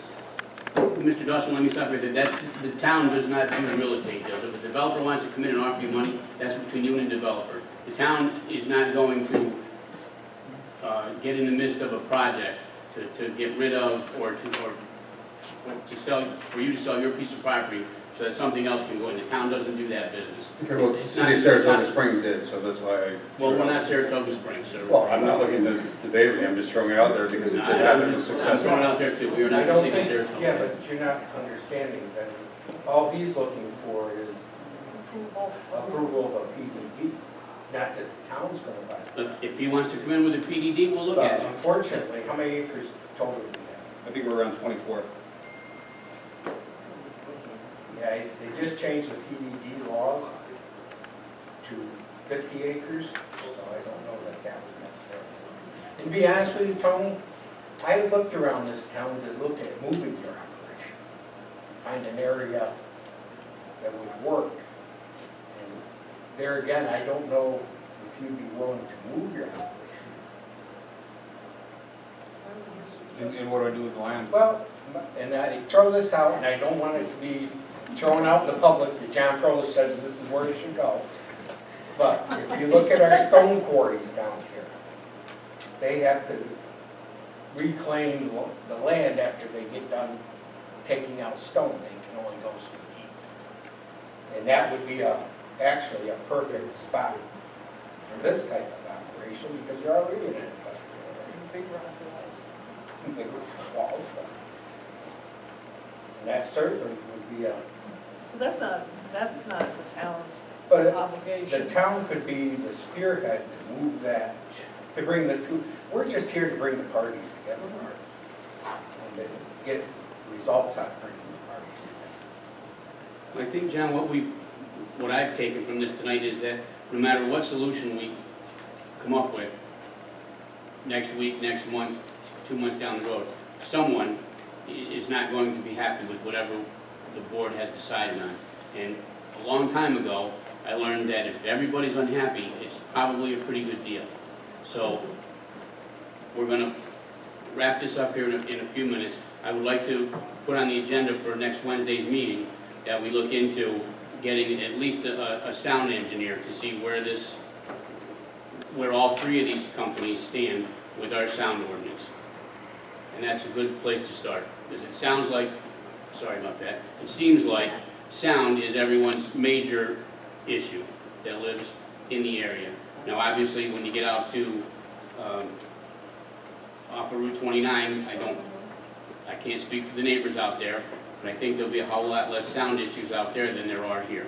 Mr. Dawson, let me stop you there. The town does not do the real estate deals. If a developer wants to come in and offer you money, that's between you and the developer. The town is not going to get in the midst of a project to get rid of or to sell, for you to sell your piece of property so that something else can go in. The town doesn't do that business. okay, well, the city of Saratoga Springs did, so that's why well, we're not Saratoga Springs, sir. Well, I'm not looking to debate with you, I'm just throwing it out there because it did happen I'm successfully. throwing it out there too. We are not going to see Saratoga. Yeah, but you're not understanding that all he's looking for is approval of a PDD, not that the town's gonna buy it. But if he wants to come in with a PDD, we'll look at But it. unfortunately, how many acres total do we have? I think we're around 24. Yeah, they just changed the PDD laws to 50 acres, so I don't know that that was necessary. To be honest with you, Tony, I looked around this town to look at moving your operation, find an area that would work. And there again, I don't know if you'd be willing to move your operation. And what do I do with the land? Well, and I throw this out, and I don't want it to be thrown out in the public that John Froelich says this is where it should go. But if you look at our stone quarries down here, they have to reclaim the land after they get done taking out stone. They can only go so deep. And that would be actually a perfect spot for this type of operation because you're already in an industrial area. Big rock walls. Big walls. And that certainly would be a... That's not the town's But obligation. the town could be the spearhead to move that, to bring the two, we're just here to bring the parties together, Mark, and to get results out of bringing the parties together. I think, John, what I've taken from this tonight is that no matter what solution we come up with, next week, next month, 2 months down the road, someone is not going to be happy with whatever the board has decided on. And a long time ago, I learned that if everybody's unhappy, it's probably a pretty good deal. So we're going to wrap this up here in a few minutes. I would like to put on the agenda for next Wednesday's meeting that we look into getting at least a sound engineer to see where all three of these companies stand with our sound ordinance. And that's a good place to start, because it sounds like, sorry about that, it seems like sound is everyone's major issue that lives in the area. Now obviously when you get out to off of Route 29, I can't speak for the neighbors out there, but I think there'll be a whole lot less sound issues out there than there are here.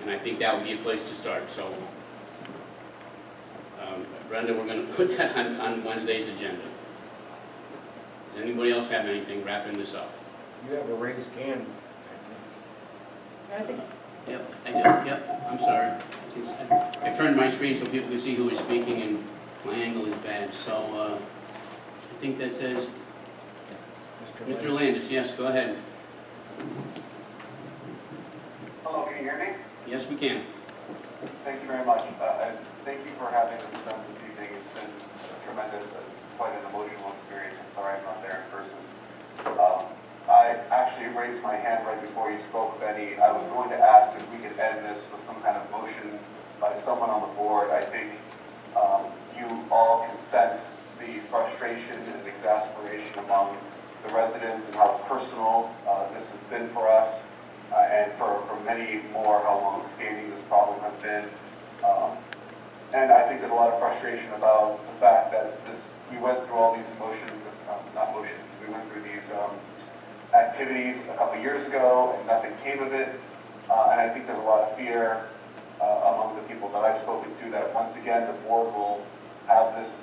And I think that would be a place to start. So Brenda, we're going to put that on Wednesday's agenda. Does anybody else have anything wrapping this up? You have a raised hand. I think. Yep, I do. Yep, I'm sorry. I turned my screen so people could see who was speaking, and my angle is bad. So I think that says Mr. Landis. Yes, go ahead. Hello, can you hear me? Yes, we can. Thank you very much. Thank you for having this event this evening. It's been tremendous, quite an emotional experience. I'm sorry I'm not there in person. I actually raised my hand right before you spoke, Benny. I was going to ask if we could end this with some kind of motion by someone on the board. I think you all can sense the frustration and exasperation among the residents and how personal this has been for us, and for many more, how long-standing this problem has been. And I think there's a lot of frustration about the fact that we went through all these emotions, not motions, we went through these activities a couple years ago and nothing came of it. And I think there's a lot of fear among the people that I've spoken to that once again the board will have this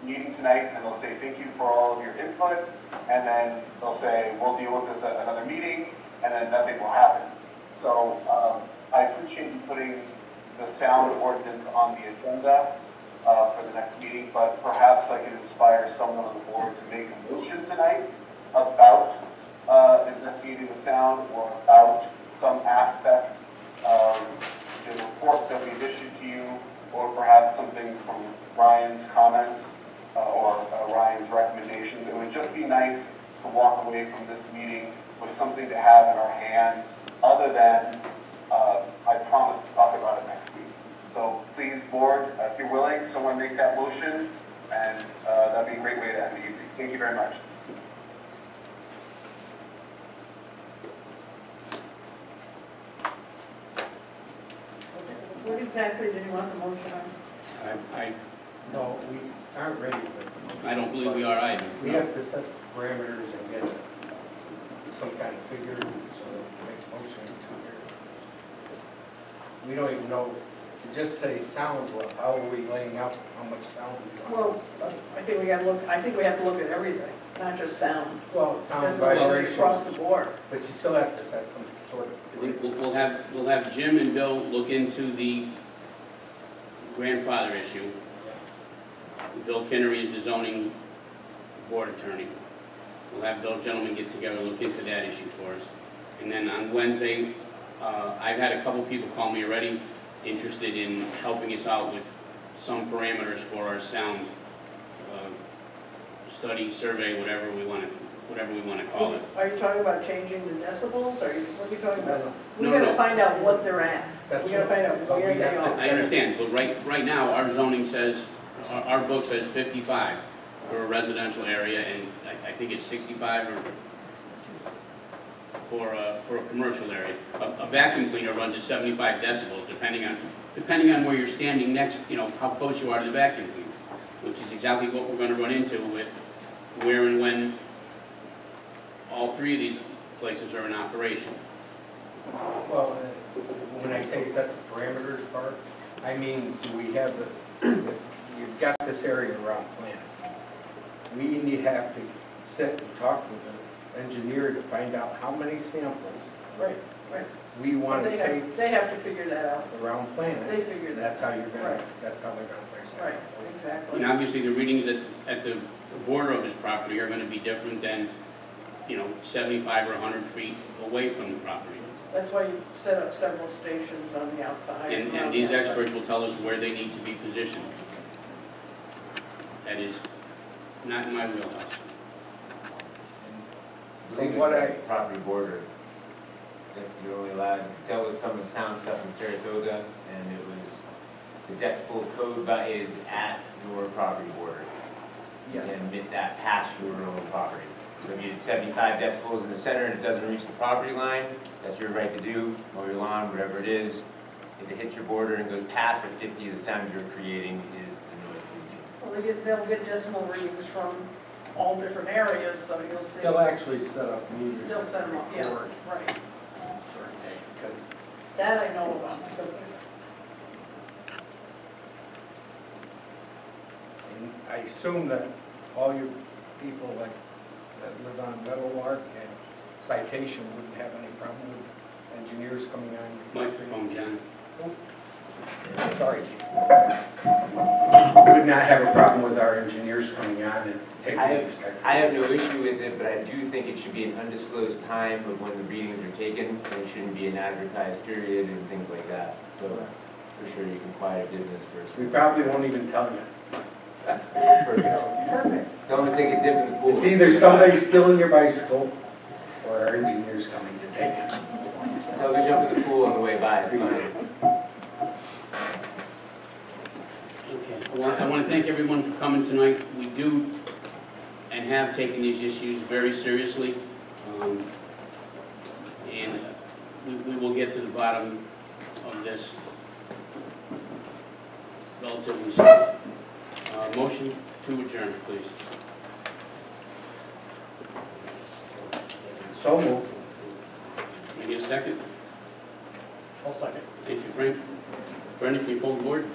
meeting tonight and they'll say thank you for all of your input, and then they'll say we'll deal with this at another meeting, and then nothing will happen. So I appreciate you putting the sound ordinance on the agenda for the next meeting, but perhaps I can inspire someone on the board to make a motion tonight about investigating the sound, or about some aspect of the report that we've issued to you, or perhaps something from Ryan's comments or Ryan's recommendations. It would just be nice to walk away from this meeting with something to have in our hands, other than I promise to talk about it next week. So please, board, if you're willing, someone make that motion, and that'd be a great way to end the evening. Thank you very much. What exactly did you want the motion on? No, we aren't ready for it. I don't believe we are either. We have to set parameters and get some kind of figure, so that we make a motion to here. We don't even know, to just say sound, well, how are we laying out how much sound we want? Well, I think we have to look at everything, not just sound. Well, sound, Definitely vibration. across the board. But you still have to set some sort of. We'll have Jim and Bill look into the grandfather issue. Bill Kinnery is the zoning board attorney. We'll have those gentlemen get together and look into that issue for us. And then on Wednesday, I've had a couple people call me already interested in helping us out with some parameters for our sound study, survey, whatever we want to call it. Are you talking about changing the decibels, or what are you talking about? We No, gotta no. find out what they're at. That's We gotta find out what where we they have are. I understand, but right now, our zoning says, our book says 55 for a residential area, and I think it's 65 for a commercial area. A vacuum cleaner runs at 75 decibels, depending on where you're standing next, how close you are to the vacuum cleaner, which is exactly what we're going to run into with where and when all three of these places are in operation. Well, when I say set the parameters part, I mean, do we have you've got this area around planning. We have to sit and talk with the engineer to find out how many samples Right. we want to take They have to figure that out. around planning. They figure that That's how you're gonna, Right. that's how they're gonna place it. Right, exactly. And obviously, the readings at the border of his property are going to be different than, 75 or 100 feet away from the property. That's why you set up several stations on the outside. And around these the outside. experts will tell us where they need to be positioned. That is not in my wheelhouse. From what I property border, that you're only allowed, dealt with some of the sound stuff in Saratoga, and it was the decibel code is at your property border. Yes. And admit that past your own property. So if you did 75 decibels in the center and it doesn't reach the property line, that's your right to do, mow your lawn, whatever it is. If it hits your border and goes past at 50, the sound you're creating is the noise pollution. Well, they'll get decimal readings from all different areas, so you'll see. They'll actually set up meters. They'll set them up, yes, for right. certain days, because That I know about. and I assume that all you people that live on Meadowlark and Citation wouldn't have any problem with engineers coming on your Microphone, John. Sorry. Would not have a problem with our engineers coming on and taking these. I have no issue with it, but I do think it should be an undisclosed time of when the readings are taken, and it shouldn't be an advertised period and things like that. So for sure you can quiet business first. We probably won't even tell you. Perfect. Don't take a dip in the pool. It's either somebody stealing your bicycle, or our engineer's coming to take it. They'll be jumping the pool on the way by, it's fine. Okay, I want to thank everyone for coming tonight. We do and have taken these issues very seriously. And we will get to the bottom of this relatively soon. Motion to adjourn, please. So moved. Can I get a second? I'll second. Thank you, Frank. Brenda, can you pull the board?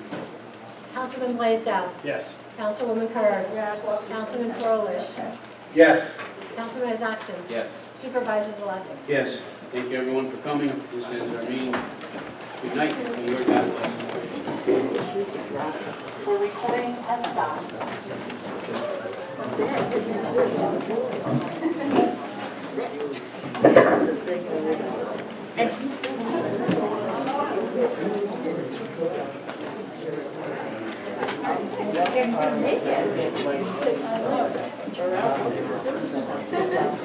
Councilman Blaisdell. Yes. Councilwoman Kerr. Yes. Councilman Froelich. Yes. Councilman Isaacson. Yes. Supervisors elected. Yes. Thank you, everyone, for coming. This ends our meeting. Good night, and your God bless. The recording has stopped. Make it.